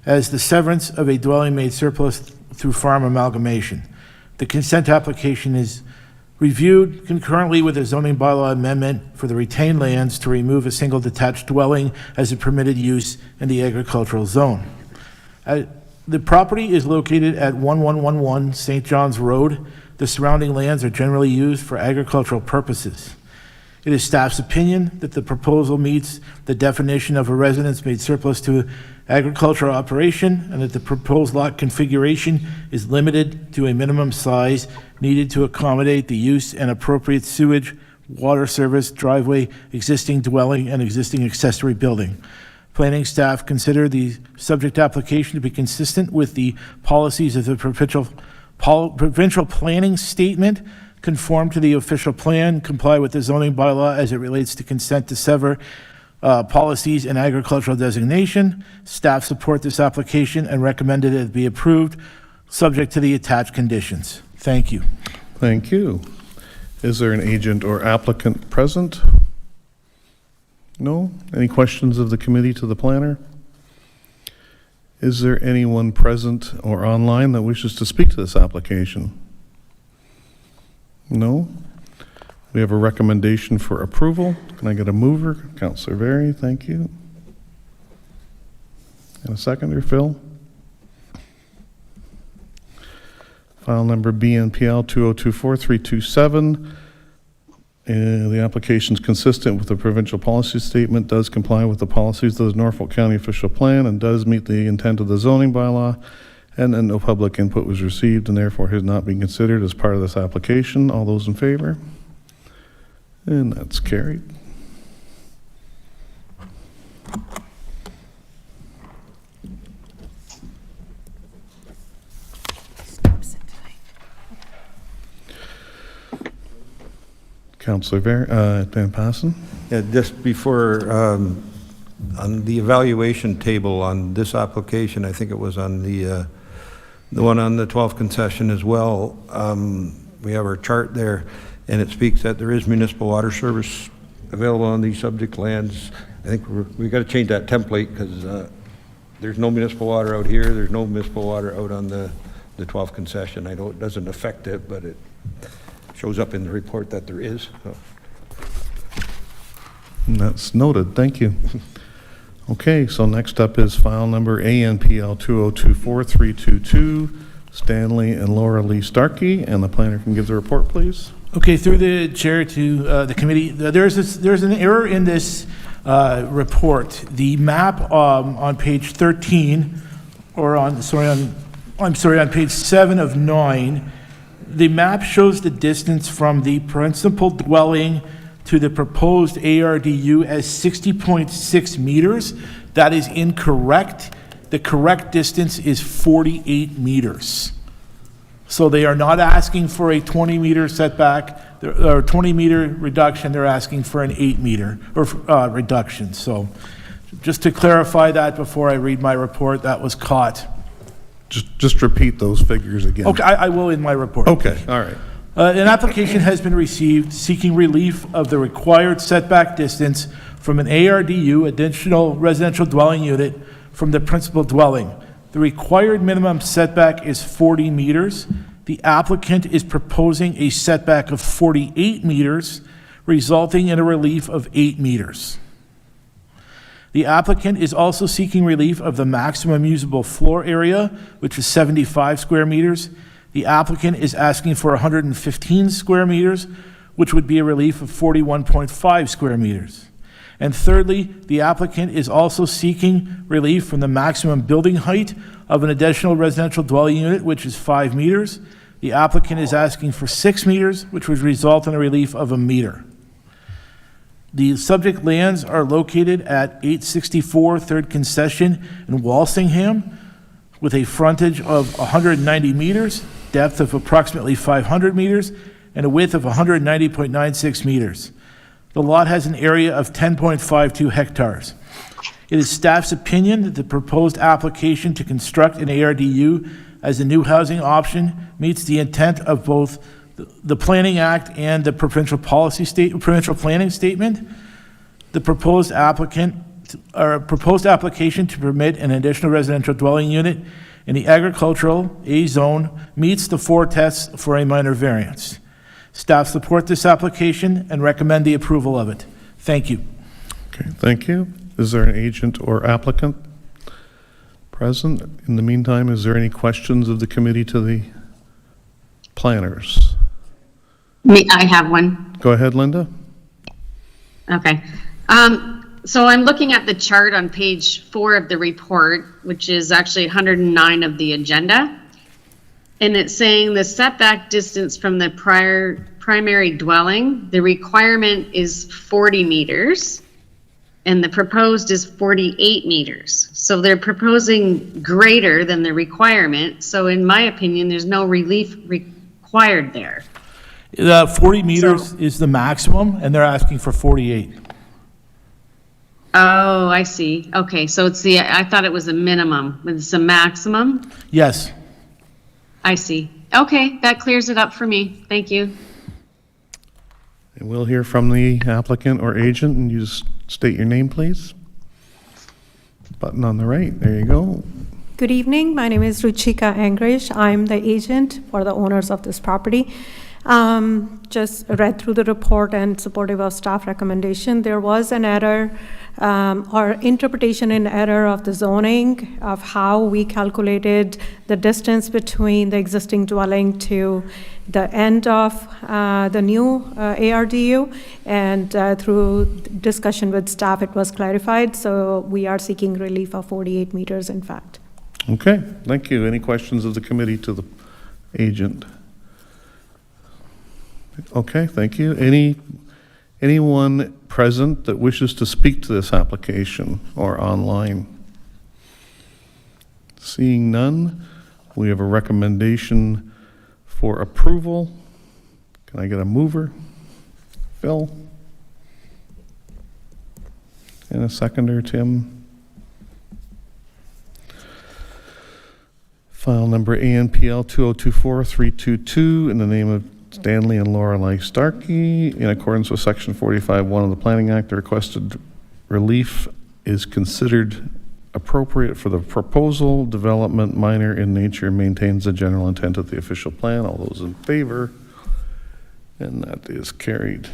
as the severance of a dwelling made surplus through farm amalgamation. The consent application is reviewed concurrently with a zoning bylaw amendment for the retained lands to remove a single detached dwelling as a permitted use in the agricultural zone. The property is located at 1111 St. John's Road. The surrounding lands are generally used for agricultural purposes. It is staff's opinion that the proposal meets the definition of a residence made surplus to agricultural operation, and that the proposed lot configuration is limited to a minimum size needed to accommodate the use and appropriate sewage, water service, driveway, existing dwelling, and existing accessory building. Planning staff consider the subject application to be consistent with the policies of the provincial planning statement, conform to the official plan, comply with the zoning bylaw as it relates to consent to sever policies and agricultural designation. Staff support this application and recommended it be approved, subject to the attached conditions. Thank you. Thank you. Is there an agent or applicant present? No? Any questions of the committee to the planner? Is there anyone present or online that wishes to speak to this application? No? We have a recommendation for approval. Can I get a mover? Councillor Berry, thank you. And a seconder, Phil? File number BNPL 2024327. The application is consistent with the provincial policy statement, does comply with the policies of the Norfolk County Official Plan, and does meet the intent of the zoning bylaw, and no public input was received and therefore has not been considered as part of this application. All those in favor? And that's carried. Councillor Van Passen? Yeah, just before, on the evaluation table on this application, I think it was on the one on the 12th concession as well, we have our chart there, and it speaks that there is municipal water service available on these subject lands. I think we got to change that template because there's no municipal water out here, there's no municipal water out on the 12th concession. I know it doesn't affect it, but it shows up in the report that there is. So. That's noted. Thank you. Okay, so next up is file number ANPL 2024322, Stanley and Laura Lee Starkey, and the planner can give the report, please. Okay, through the chair to the committee, there's an error in this report. The map on page 13, or on page 7 of 9. The map shows the distance from the principal dwelling to the proposed ARDU as 60.6 meters. That is incorrect. The correct distance is 48 meters. So they are not asking for a 20-meter setback or 20-meter reduction. They're asking for an 8-meter reduction. So just to clarify that before I read my report, that was caught. Just repeat those figures again. Okay, I will in my report. Okay, all right. An application has been received seeking relief of the required setback distance from an ARDU, additional residential dwelling unit, from the principal dwelling. The required minimum setback is 40 meters. The applicant is proposing a setback of 48 meters, resulting in a relief of 8 meters. The applicant is also seeking relief of the maximum usable floor area, which is 75 square meters. The applicant is asking for 115 square meters, which would be a relief of 41.5 square meters. And thirdly, the applicant is also seeking relief from the maximum building height of an additional residential dwelling unit, which is 5 meters. The applicant is asking for 6 meters, which would result in a relief of 1 meter. The subject lands are located at 864 3rd Concession in Walsingham, with a frontage of 190 meters, depth of approximately 500 meters, and a width of 190.96 meters. The lot has an area of 10.52 hectares. It is staff's opinion that the proposed application to construct an ARDU as a new housing option meets the intent of both the Planning Act and the provincial planning statement. The proposed application to permit an additional residential dwelling unit in the agricultural A zone meets the 4 tests for a minor variance. Staff support this application and recommend the approval of it. Thank you. Okay, thank you. Is there an agent or applicant present? In the meantime, is there any questions of the committee to the planners? I have one. Go ahead, Linda. Okay. So I'm looking at the chart on page 4 of the report, which is actually 109 of the agenda. And it's saying the setback distance from the primary dwelling, the requirement is 40 meters and the proposed is 48 meters. So they're proposing greater than the requirement. So in my opinion, there's no relief required there. 40 meters is the maximum, and they're asking for 48. Oh, I see. Okay, so it's I thought it was a minimum. It's a maximum? Yes. I see. Okay, that clears it up for me. Thank you. And we'll hear from the applicant or agent, and you just state your name, please. Button on the right. There you go. Good evening. My name is Ruchika Angrish. I'm the agent for the owners of this property. Just read through the report and supportive of staff recommendation. There was an error or interpretation in error of the zoning of how we calculated the distance between the existing dwelling to the end of the new ARDU, and through discussion with staff, it was clarified. So we are seeking relief of 48 meters, in fact. Okay, thank you. Any questions of the committee to the agent? Okay, thank you. Anyone present that wishes to speak to this application or online? Seeing none, we have a recommendation for approval. Can I get a mover? Phil? And a seconder, Tim? File number ANPL 2024-322 in the name of Stanley and Lorelei Starkey. In accordance with Section 45(1) of the Planning Act, the requested relief is considered appropriate for the proposal. Development minor in nature, maintains the general intent of the official plan. All those in favor? And that is carried.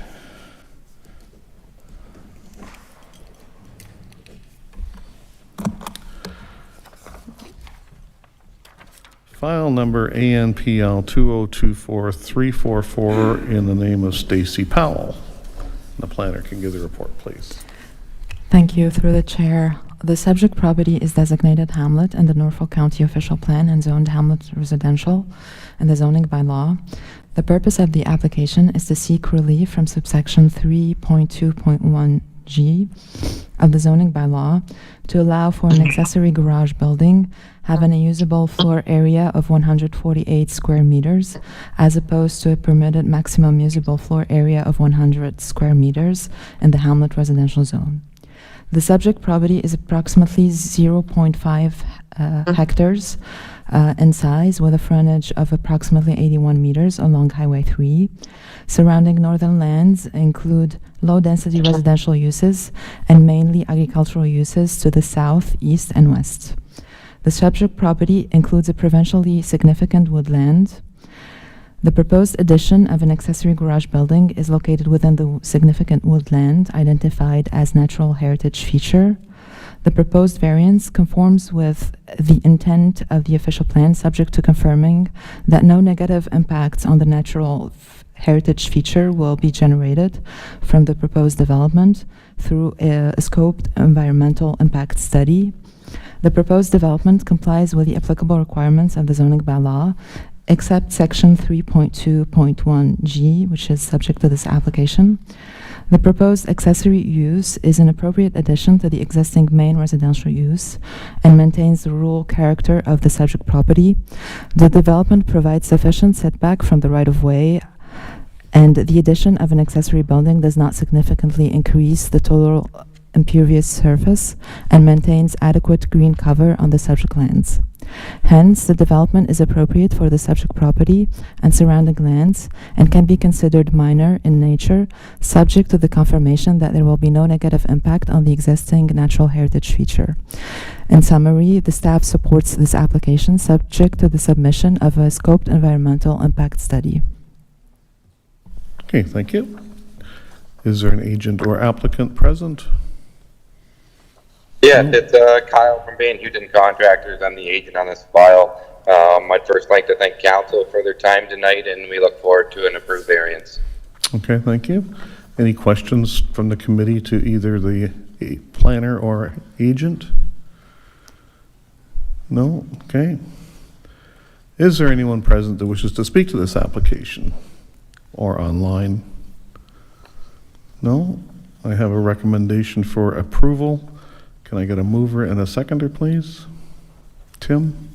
File number ANPL 2024-344 in the name of Stacy Powell. The planner can give the report, please. Thank you. Through the chair, the subject property is designated hamlet in the Norfolk County official plan and zoned hamlet residential in the zoning bylaw. The purpose of the application is to seek relief from subsection 3.2.1G of the zoning bylaw to allow for an accessory garage building having a usable floor area of 148 square meters, as opposed to a permitted maximum usable floor area of 100 square meters in the hamlet residential zone. The subject property is approximately 0.5 hectares in size, with a frontage of approximately 81 meters along Highway 3. Surrounding northern lands include low-density residential uses and mainly agricultural uses to the south, east, and west. The subject property includes a provincially significant woodland. The proposed addition of an accessory garage building is located within the significant woodland identified as natural heritage feature. The proposed variance conforms with the intent of the official plan, subject to confirming that no negative impacts on the natural heritage feature will be generated from the proposed development through a scoped environmental impact study. The proposed development complies with the applicable requirements of the zoning bylaw, except section 3.2.1G, which is subject to this application. The proposed accessory use is an appropriate addition to the existing main residential use and maintains the rural character of the subject property. The development provides sufficient setback from the right-of-way, and the addition of an accessory building does not significantly increase the total impervious surface and maintains adequate green cover on the subject lands. Hence, the development is appropriate for the subject property and surrounding lands and can be considered minor in nature, subject to the confirmation that there will be no negative impact on the existing natural heritage feature. In summary, the staff supports this application subject to the submission of a scoped environmental impact study. Okay, thank you. Is there an agent or applicant present? Yeah, it's Kyle from Van Houten Contractors. I'm the agent on this file. I'd first like to thank council for their time tonight, and we look forward to an approved variance. Okay, thank you. Any questions from the committee to either the planner or agent? No? Okay. Is there anyone present that wishes to speak to this application or online? No? I have a recommendation for approval. Can I get a mover and a seconder, please? Tim?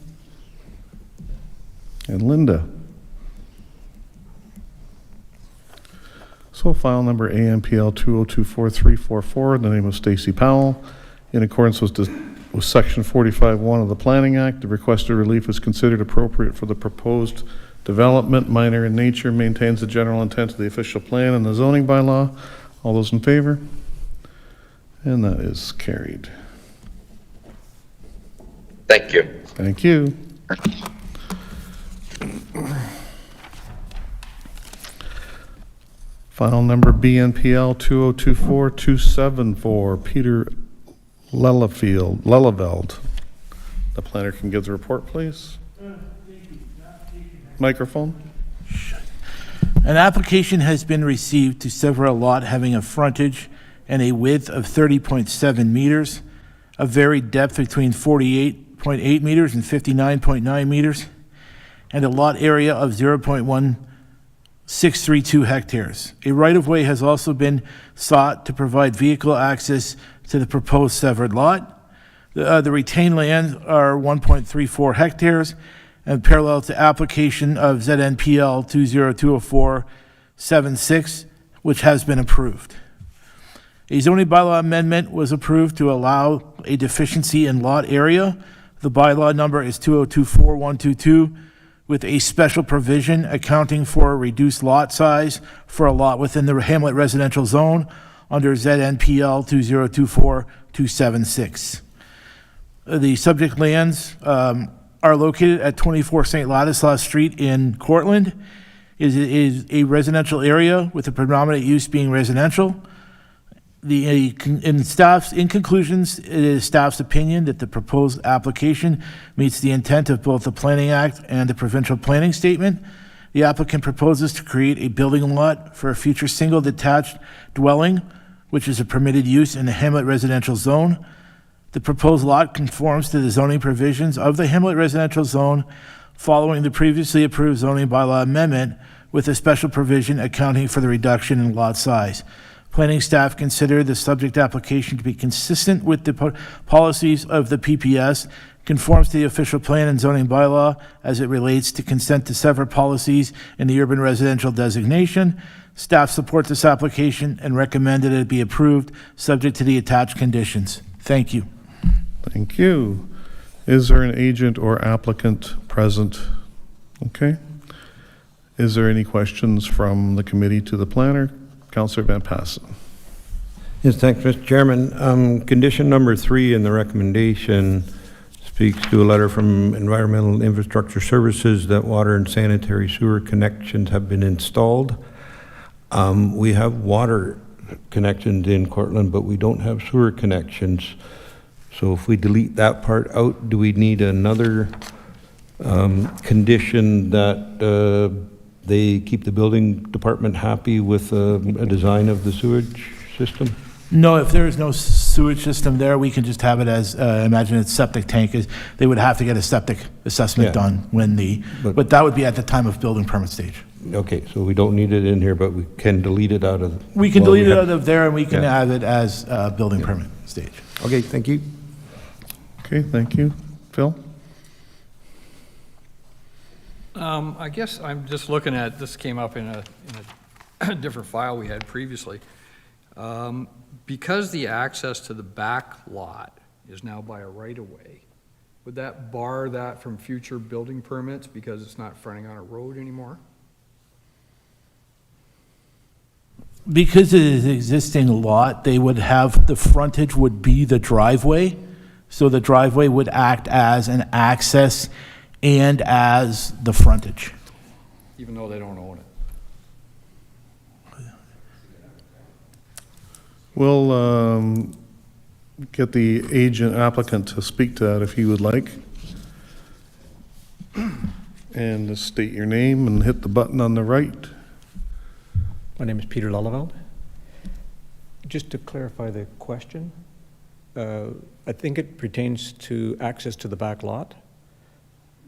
And Linda? So file number ANPL 2024-344 in the name of Stacy Powell. In accordance with Section 45(1) of the Planning Act, the requested relief is considered appropriate for the proposed development, minor in nature, maintains the general intent of the official plan and the zoning bylaw. All those in favor? And that is carried. Thank you. Thank you. File number BNPL 2024-274, Peter Lelleveld. The planner can give the report, please. Microphone. An application has been received to sever a lot having a frontage and a width of 30.7 meters, a varied depth between 48.8 meters and 59.9 meters, and a lot area of 0.1632 hectares. A right-of-way has also been sought to provide vehicle access to the proposed severed lot. The retained lands are 1.34 hectares and parallel to application of ZNPL 2020476, which has been approved. A zoning bylaw amendment was approved to allow a deficiency in lot area. The bylaw number is 2024122, with a special provision accounting for a reduced lot size for a lot within the Hamlet residential zone under ZNPL 2024276. The subject lands are located at 24 St. Ladislaus Street in Cortland. It is a residential area with the predominant use being residential. In conclusions, it is staff's opinion that the proposed application meets the intent of both the Planning Act and the provincial planning statement. The applicant proposes to create a building lot for a future single detached dwelling, which is a permitted use in the Hamlet residential zone. The proposed lot conforms to the zoning provisions of the Hamlet residential zone following the previously approved zoning bylaw amendment with a special provision accounting for the reduction in lot size. Planning staff consider the subject application to be consistent with the policies of the PPS, conforms to the official plan and zoning bylaw as it relates to consent to sever policies in the urban residential designation. Staff supports this application and recommend that it be approved, subject to the attached conditions. Thank you. Thank you. Is there an agent or applicant present? Okay. Is there any questions from the committee to the planner? Councillor Van Passen. Yes, thanks, Mr. Chairman. Condition number 3 in the recommendation speaks to a letter from Environmental Infrastructure Services that water and sanitary sewer connections have been installed. We have water connections in Cortland, but we don't have sewer connections. So if we delete that part out, do we need another condition that they keep the building department happy with a design of the sewage system? No, if there is no sewage system there, we can just have it as, imagine it's septic tank. They would have to get a septic assessment done when but that would be at the time of building permit stage. Okay, so we don't need it in here, but we can delete it out of... We can delete it out of there and we can have it as building permit stage. Okay, thank you. Okay, thank you. Phil? I guess I'm just looking at, this came up in a different file we had previously. Because the access to the back lot is now by a right-of-way, would that bar that from future building permits because it's not fronting on a road anymore? Because it is an existing lot, they would have, the frontage would be the driveway. So the driveway would act as an access and as the frontage. Even though they don't own it? We'll get the agent applicant to speak to that if he would like. And just state your name and hit the button on the right. My name is Peter Lelleveld. Just to clarify the question, I think it pertains to access to the back lot.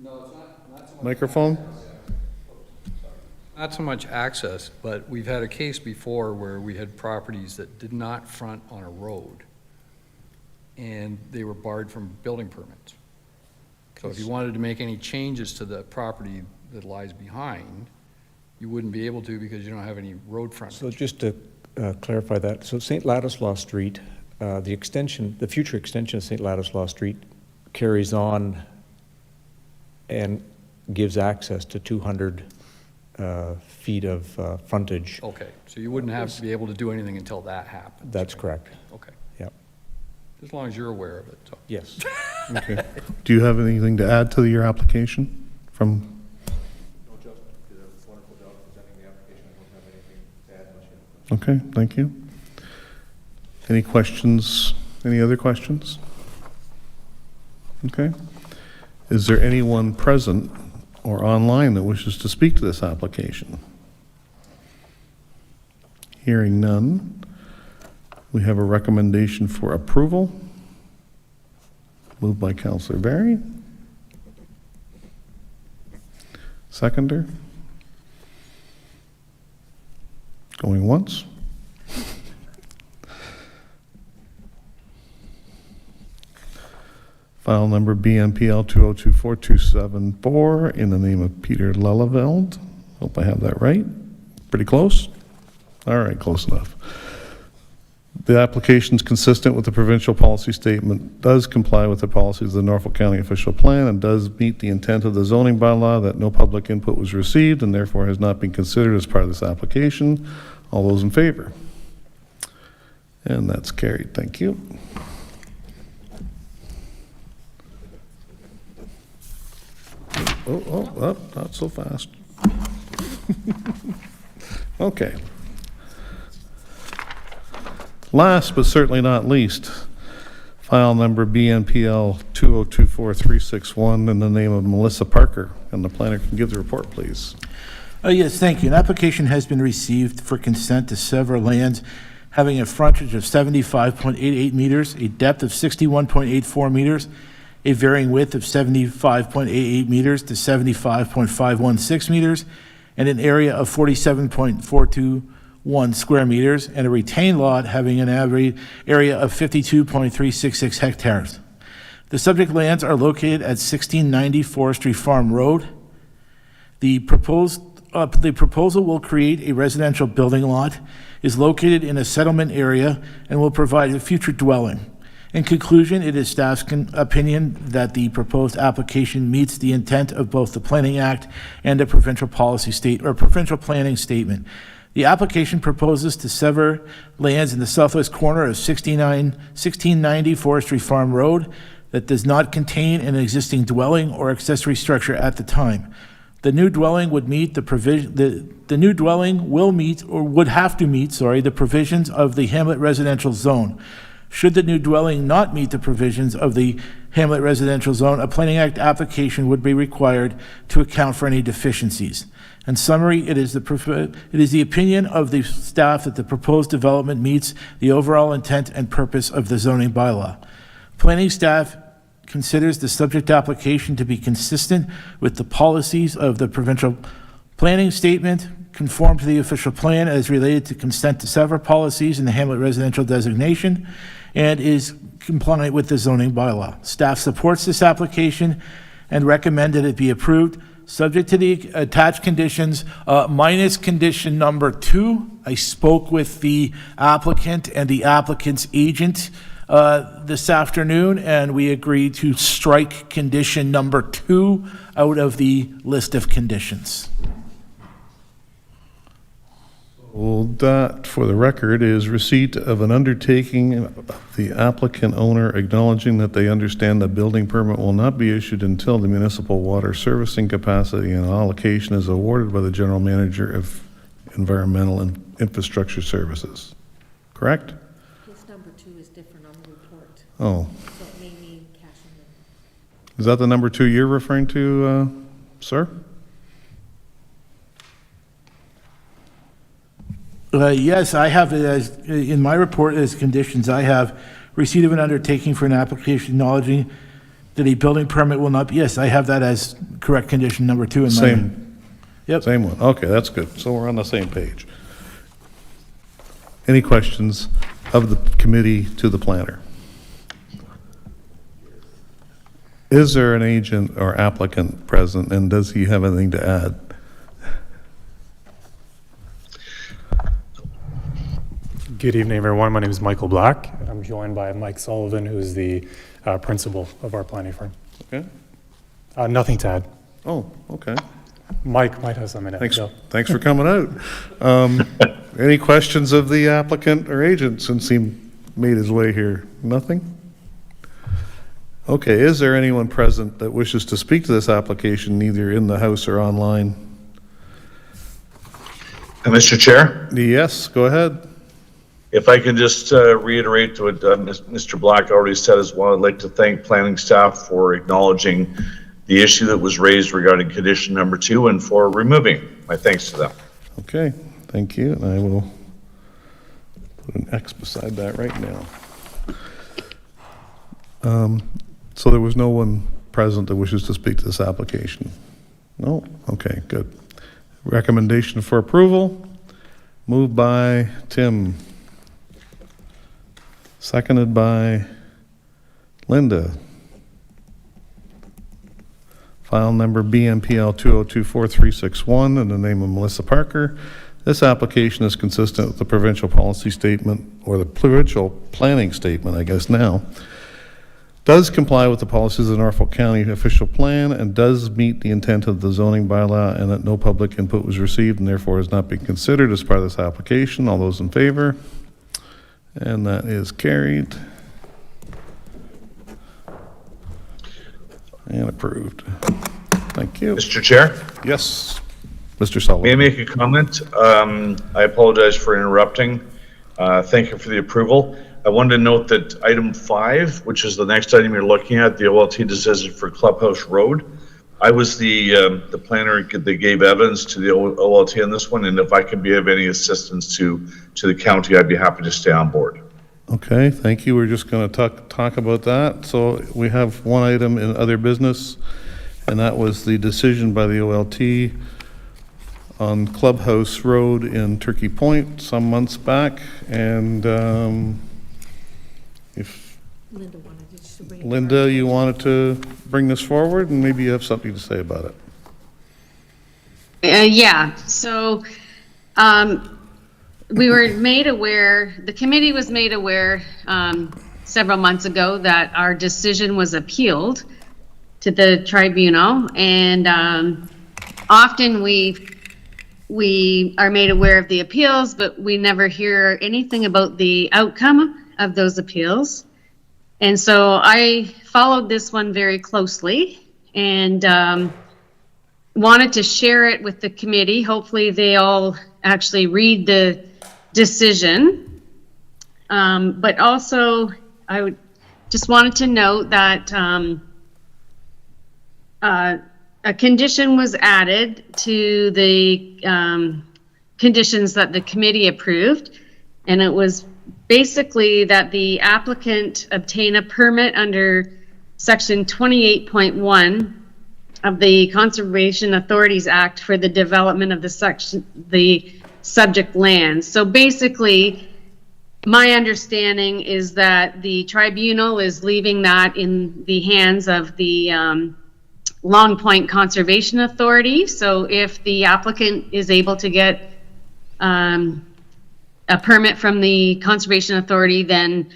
No, it's not so much Microphone? Not so much access, but we've had a case before where we had properties that did not front on a road, and they were barred from building permits. So if you wanted to make any changes to the property that lies behind, you wouldn't be able to because you don't have any road frontage. So just to clarify that, so St. Ladislaus Street, the future extension of St. Ladislaus Street carries on and gives access to 200 feet of frontage. Okay, so you wouldn't have to be able to do anything until that happens. That's correct. Okay. Yep. As long as you're aware of it. So. Yes. Okay. Do you have anything to add to your application from? No, just did a wonderful job presenting the application. I don't have anything to add unless you have Okay, thank you. Any questions? Any other questions? Okay. Is there anyone present or online that wishes to speak to this application? Hearing none, we have a recommendation for approval. Moved by Councillor Barry. Seconder? Going once? File number BNPL 2024-274 in the name of Peter Lelleveld. Hope I have that right. Pretty close? All right, close enough. The application is consistent with the provincial policy statement, does comply with the policies of the Norfolk County official plan, and does meet the intent of the zoning bylaw that no public input was received and therefore has not been considered as part of this application. All those in favor? And that's carried. Thank you. Oh, not so fast. Okay. Last but certainly not least, file number BNPL 2024361 in the name of Melissa Parker. And the planner can give the report, please. Yes, thank you. An application has been received for consent to sever lands having a frontage of 75.88 meters, a depth of 61.84 meters, a varying width of 75.88 meters to 75.516 meters, and an area of 47.421 square meters, and a retained lot having an average area of 52.366 hectares. The subject lands are located at 1690 Forestry Farm Road. The proposal will create a residential building lot, is located in a settlement area, and will provide a future dwelling. In conclusion, it is staff's opinion that the proposed application meets the intent of both the Planning Act and the provincial provincial planning statement. The application proposes to sever lands in the southwest corner of 1690 Forestry Farm Road that does not contain an existing dwelling or accessory structure at the time. The new dwelling would meet the provision. The new dwelling will meet, or would have to meet, the provisions of the Hamlet residential zone. Should the new dwelling not meet the provisions of the Hamlet residential zone, a Planning Act application would be required to account for any deficiencies. In summary, it is the opinion of the staff that the proposed development meets the overall intent and purpose of the zoning bylaw. Planning staff considers the subject application to be consistent with the policies of the provincial planning statement, conform to the official plan as related to consent to sever policies in the Hamlet residential designation, and is compliant with the zoning bylaw. Staff supports this application and recommend that it be approved, subject to the attached conditions, minus condition number 2. I spoke with the applicant and the applicant's agent this afternoon, and we agreed to strike condition number 2 out of the list of conditions. Well, that, for the record, is receipt of an undertaking of the applicant owner acknowledging that they understand the building permit will not be issued until the municipal water servicing capacity and allocation is awarded by the general manager of environmental and infrastructure services. Correct? Case number 2 is different on the report. Oh. So it may mean cashing them. Is that the number 2 you're referring to, sir? Yes, I have it as, in my report as conditions, I have receipt of an undertaking for an application acknowledging that a building permit will not be, yes, I have that as correct condition number 2 in my. Same. Yep. Same one. Okay, that's good. So we're on the same page. Any questions of the committee to the planner? Is there an agent or applicant present, and does he have anything to add? Good evening, everyone. My name is Michael Black. I'm joined by Mike Sullivan, who's the principal of our planning firm. Okay. Nothing to add. Oh, okay. Mike might have something to add. Thanks for coming out. Any questions of the applicant or agent since he made his way here? Nothing? Okay, is there anyone present that wishes to speak to this application, either in the house or online? Mr. Chair? Yes, go ahead. If I can just reiterate what Mr. Black already said as well, I'd like to thank planning staff for acknowledging the issue that was raised regarding condition number 2 and for removing. My thanks to them. Okay, thank you, and I will put an X beside that right now. So there was no one present that wishes to speak to this application? No? Okay, good. Recommendation for approval, moved by Tim, seconded by Linda. File number BMPL 2024361 in the name of Melissa Parker. This application is consistent with the provincial policy statement, or the provincial planning statement, I guess now. Does comply with the policies of the Norfolk County official plan and does meet the intent of the zoning bylaw, and that no public input was received and therefore is not being considered as part of this application. All those in favor? And that is carried and approved. Thank you. Mr. Chair? Yes, Mr. Sullivan. May I make a comment? I apologize for interrupting. Thank you for the approval. I wanted to note that item 5, which is the next item you're looking at, the OLT decision for Clubhouse Road. I was the planner that gave evidence to the OLT on this one, and if I can be of any assistance to the county, I'd be happy to stay on board. Okay, thank you. We're just going to talk about that. So we have one item in other business, and that was the decision by the OLT on Clubhouse Road in Turkey Point some months back. And if Linda, you wanted to bring this forward, and maybe you have something to say about it. Yeah, so we were made aware, the committee was made aware several months ago that our decision was appealed to the tribunal, and often we are made aware of the appeals, but we never hear anything about the outcome of those appeals. And so I followed this one very closely and wanted to share it with the committee. Hopefully they all actually read the decision. But also I just wanted to note that a condition was added to the conditions that the committee approved, and it was basically that the applicant obtain a permit under section 28.1 of the Conservation Authorities Act for the development of the subject land. So basically, my understanding is that the tribunal is leaving that in the hands of the Long Point Conservation Authority. So if the applicant is able to get a permit from the Conservation Authority, then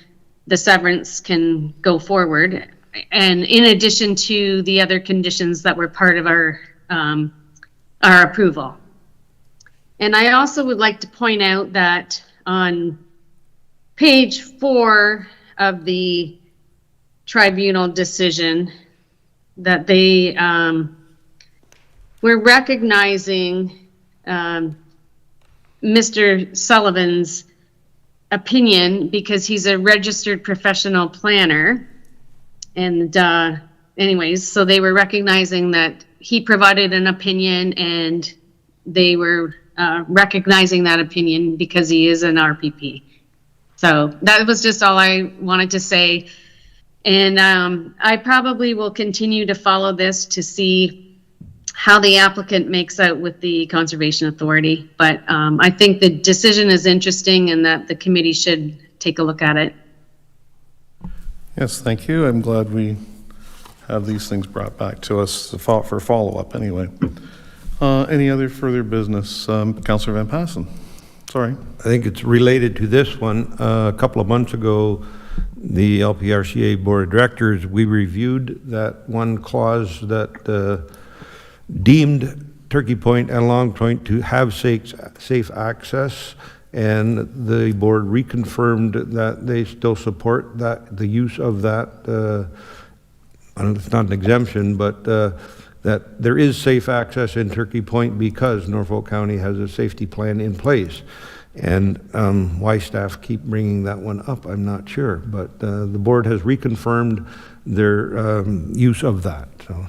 the severance can go forward. And in addition to the other conditions that were part of our approval. And I also would like to point out that on page 4 of the tribunal decision, that they were recognizing Mr. Sullivan's opinion because he's a registered professional planner. And anyways, so they were recognizing that he provided an opinion, and they were recognizing that opinion because he is an RPP. So that was just all I wanted to say. And I probably will continue to follow this to see how the applicant makes out with the Conservation Authority. But I think the decision is interesting and that the committee should take a look at it. Yes, thank you. I'm glad we have these things brought back to us for follow-up anyway. Any other further business? Councillor Van Passen. Sorry. I think it's related to this one. A couple of months ago, the LPRCA Board of Directors, we reviewed that one clause that deemed Turkey Point and Long Point to have safe access, and the board reconfirmed that they still support that, the use of that. It's not an exemption, but that there is safe access in Turkey Point because Norfolk County has a safety plan in place. And why staff keep bringing that one up, I'm not sure. But the board has reconfirmed their use of that. So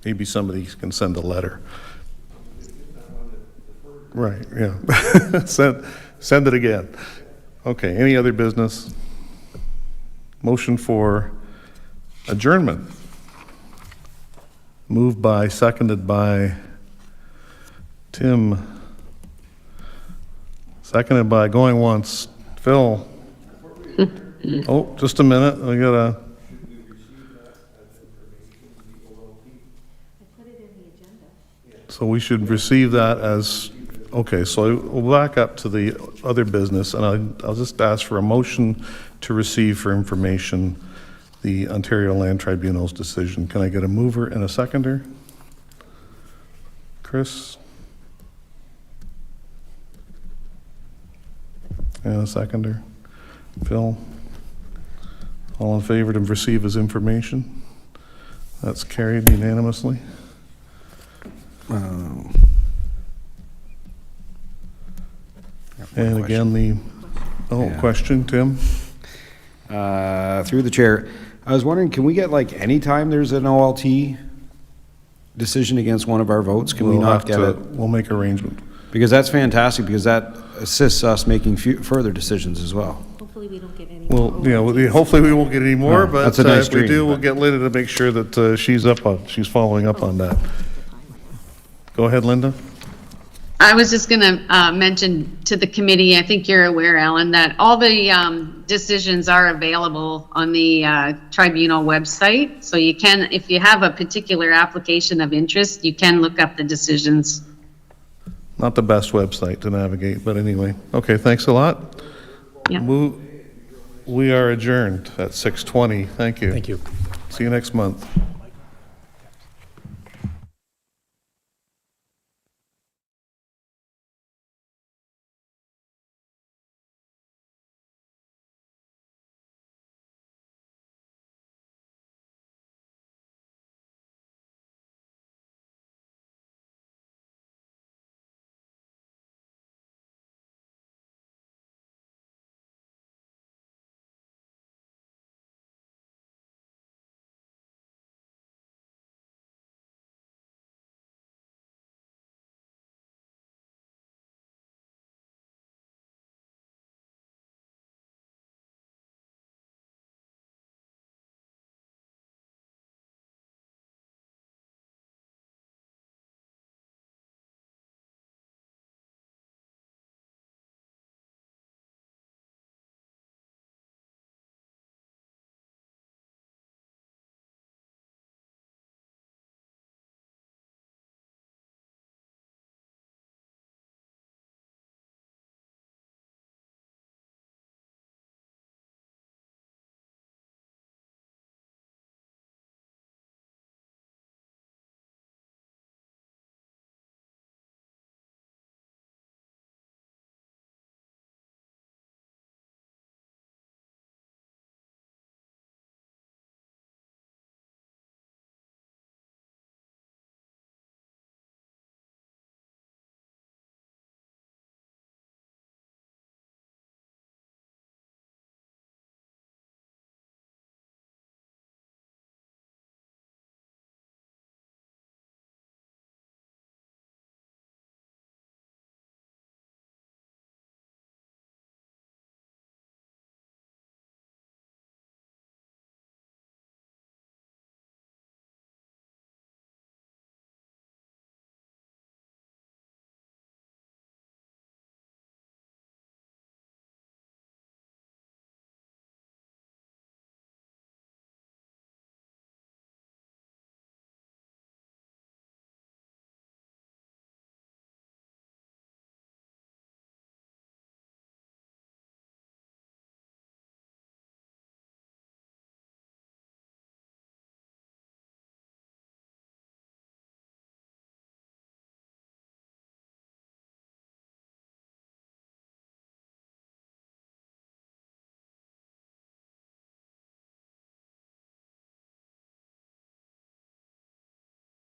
Maybe somebody can send a letter. Right, yeah. Send it again. Okay, any other business? Motion for adjournment. Moved by, seconded by Tim. Seconded by, going once, Phil. Oh, just a minute, I gotta. So we should receive that as, okay, so we'll back up to the other business, and I'll just ask for a motion to receive for information the Ontario Land Tribunal's decision. Can I get a mover and a seconder? Chris? And a seconder? Phil? All in favor to receive as information? That's carried unanimously. And again, question, Tim? Through the chair, I was wondering, can we get like any time there's an OLT decision against one of our votes? Can we not get it? We'll make arrangement. Because that's fantastic, because that assists us making further decisions as well. Hopefully we don't get any. Well, yeah, hopefully we won't get any more, No, but that's a nice if we dream, do, we'll but- get Linda to make sure that she's following up on that. Go ahead, Linda. I was just going to mention to the committee, I think you're aware, Alan, that all the decisions are available on the tribunal website. So you can, if you have a particular application of interest, you can look up the decisions. Not the best website to navigate, but anyway. Okay, thanks a lot. Yeah. We are adjourned at 6:20. Thank you. Thank you. See you next month.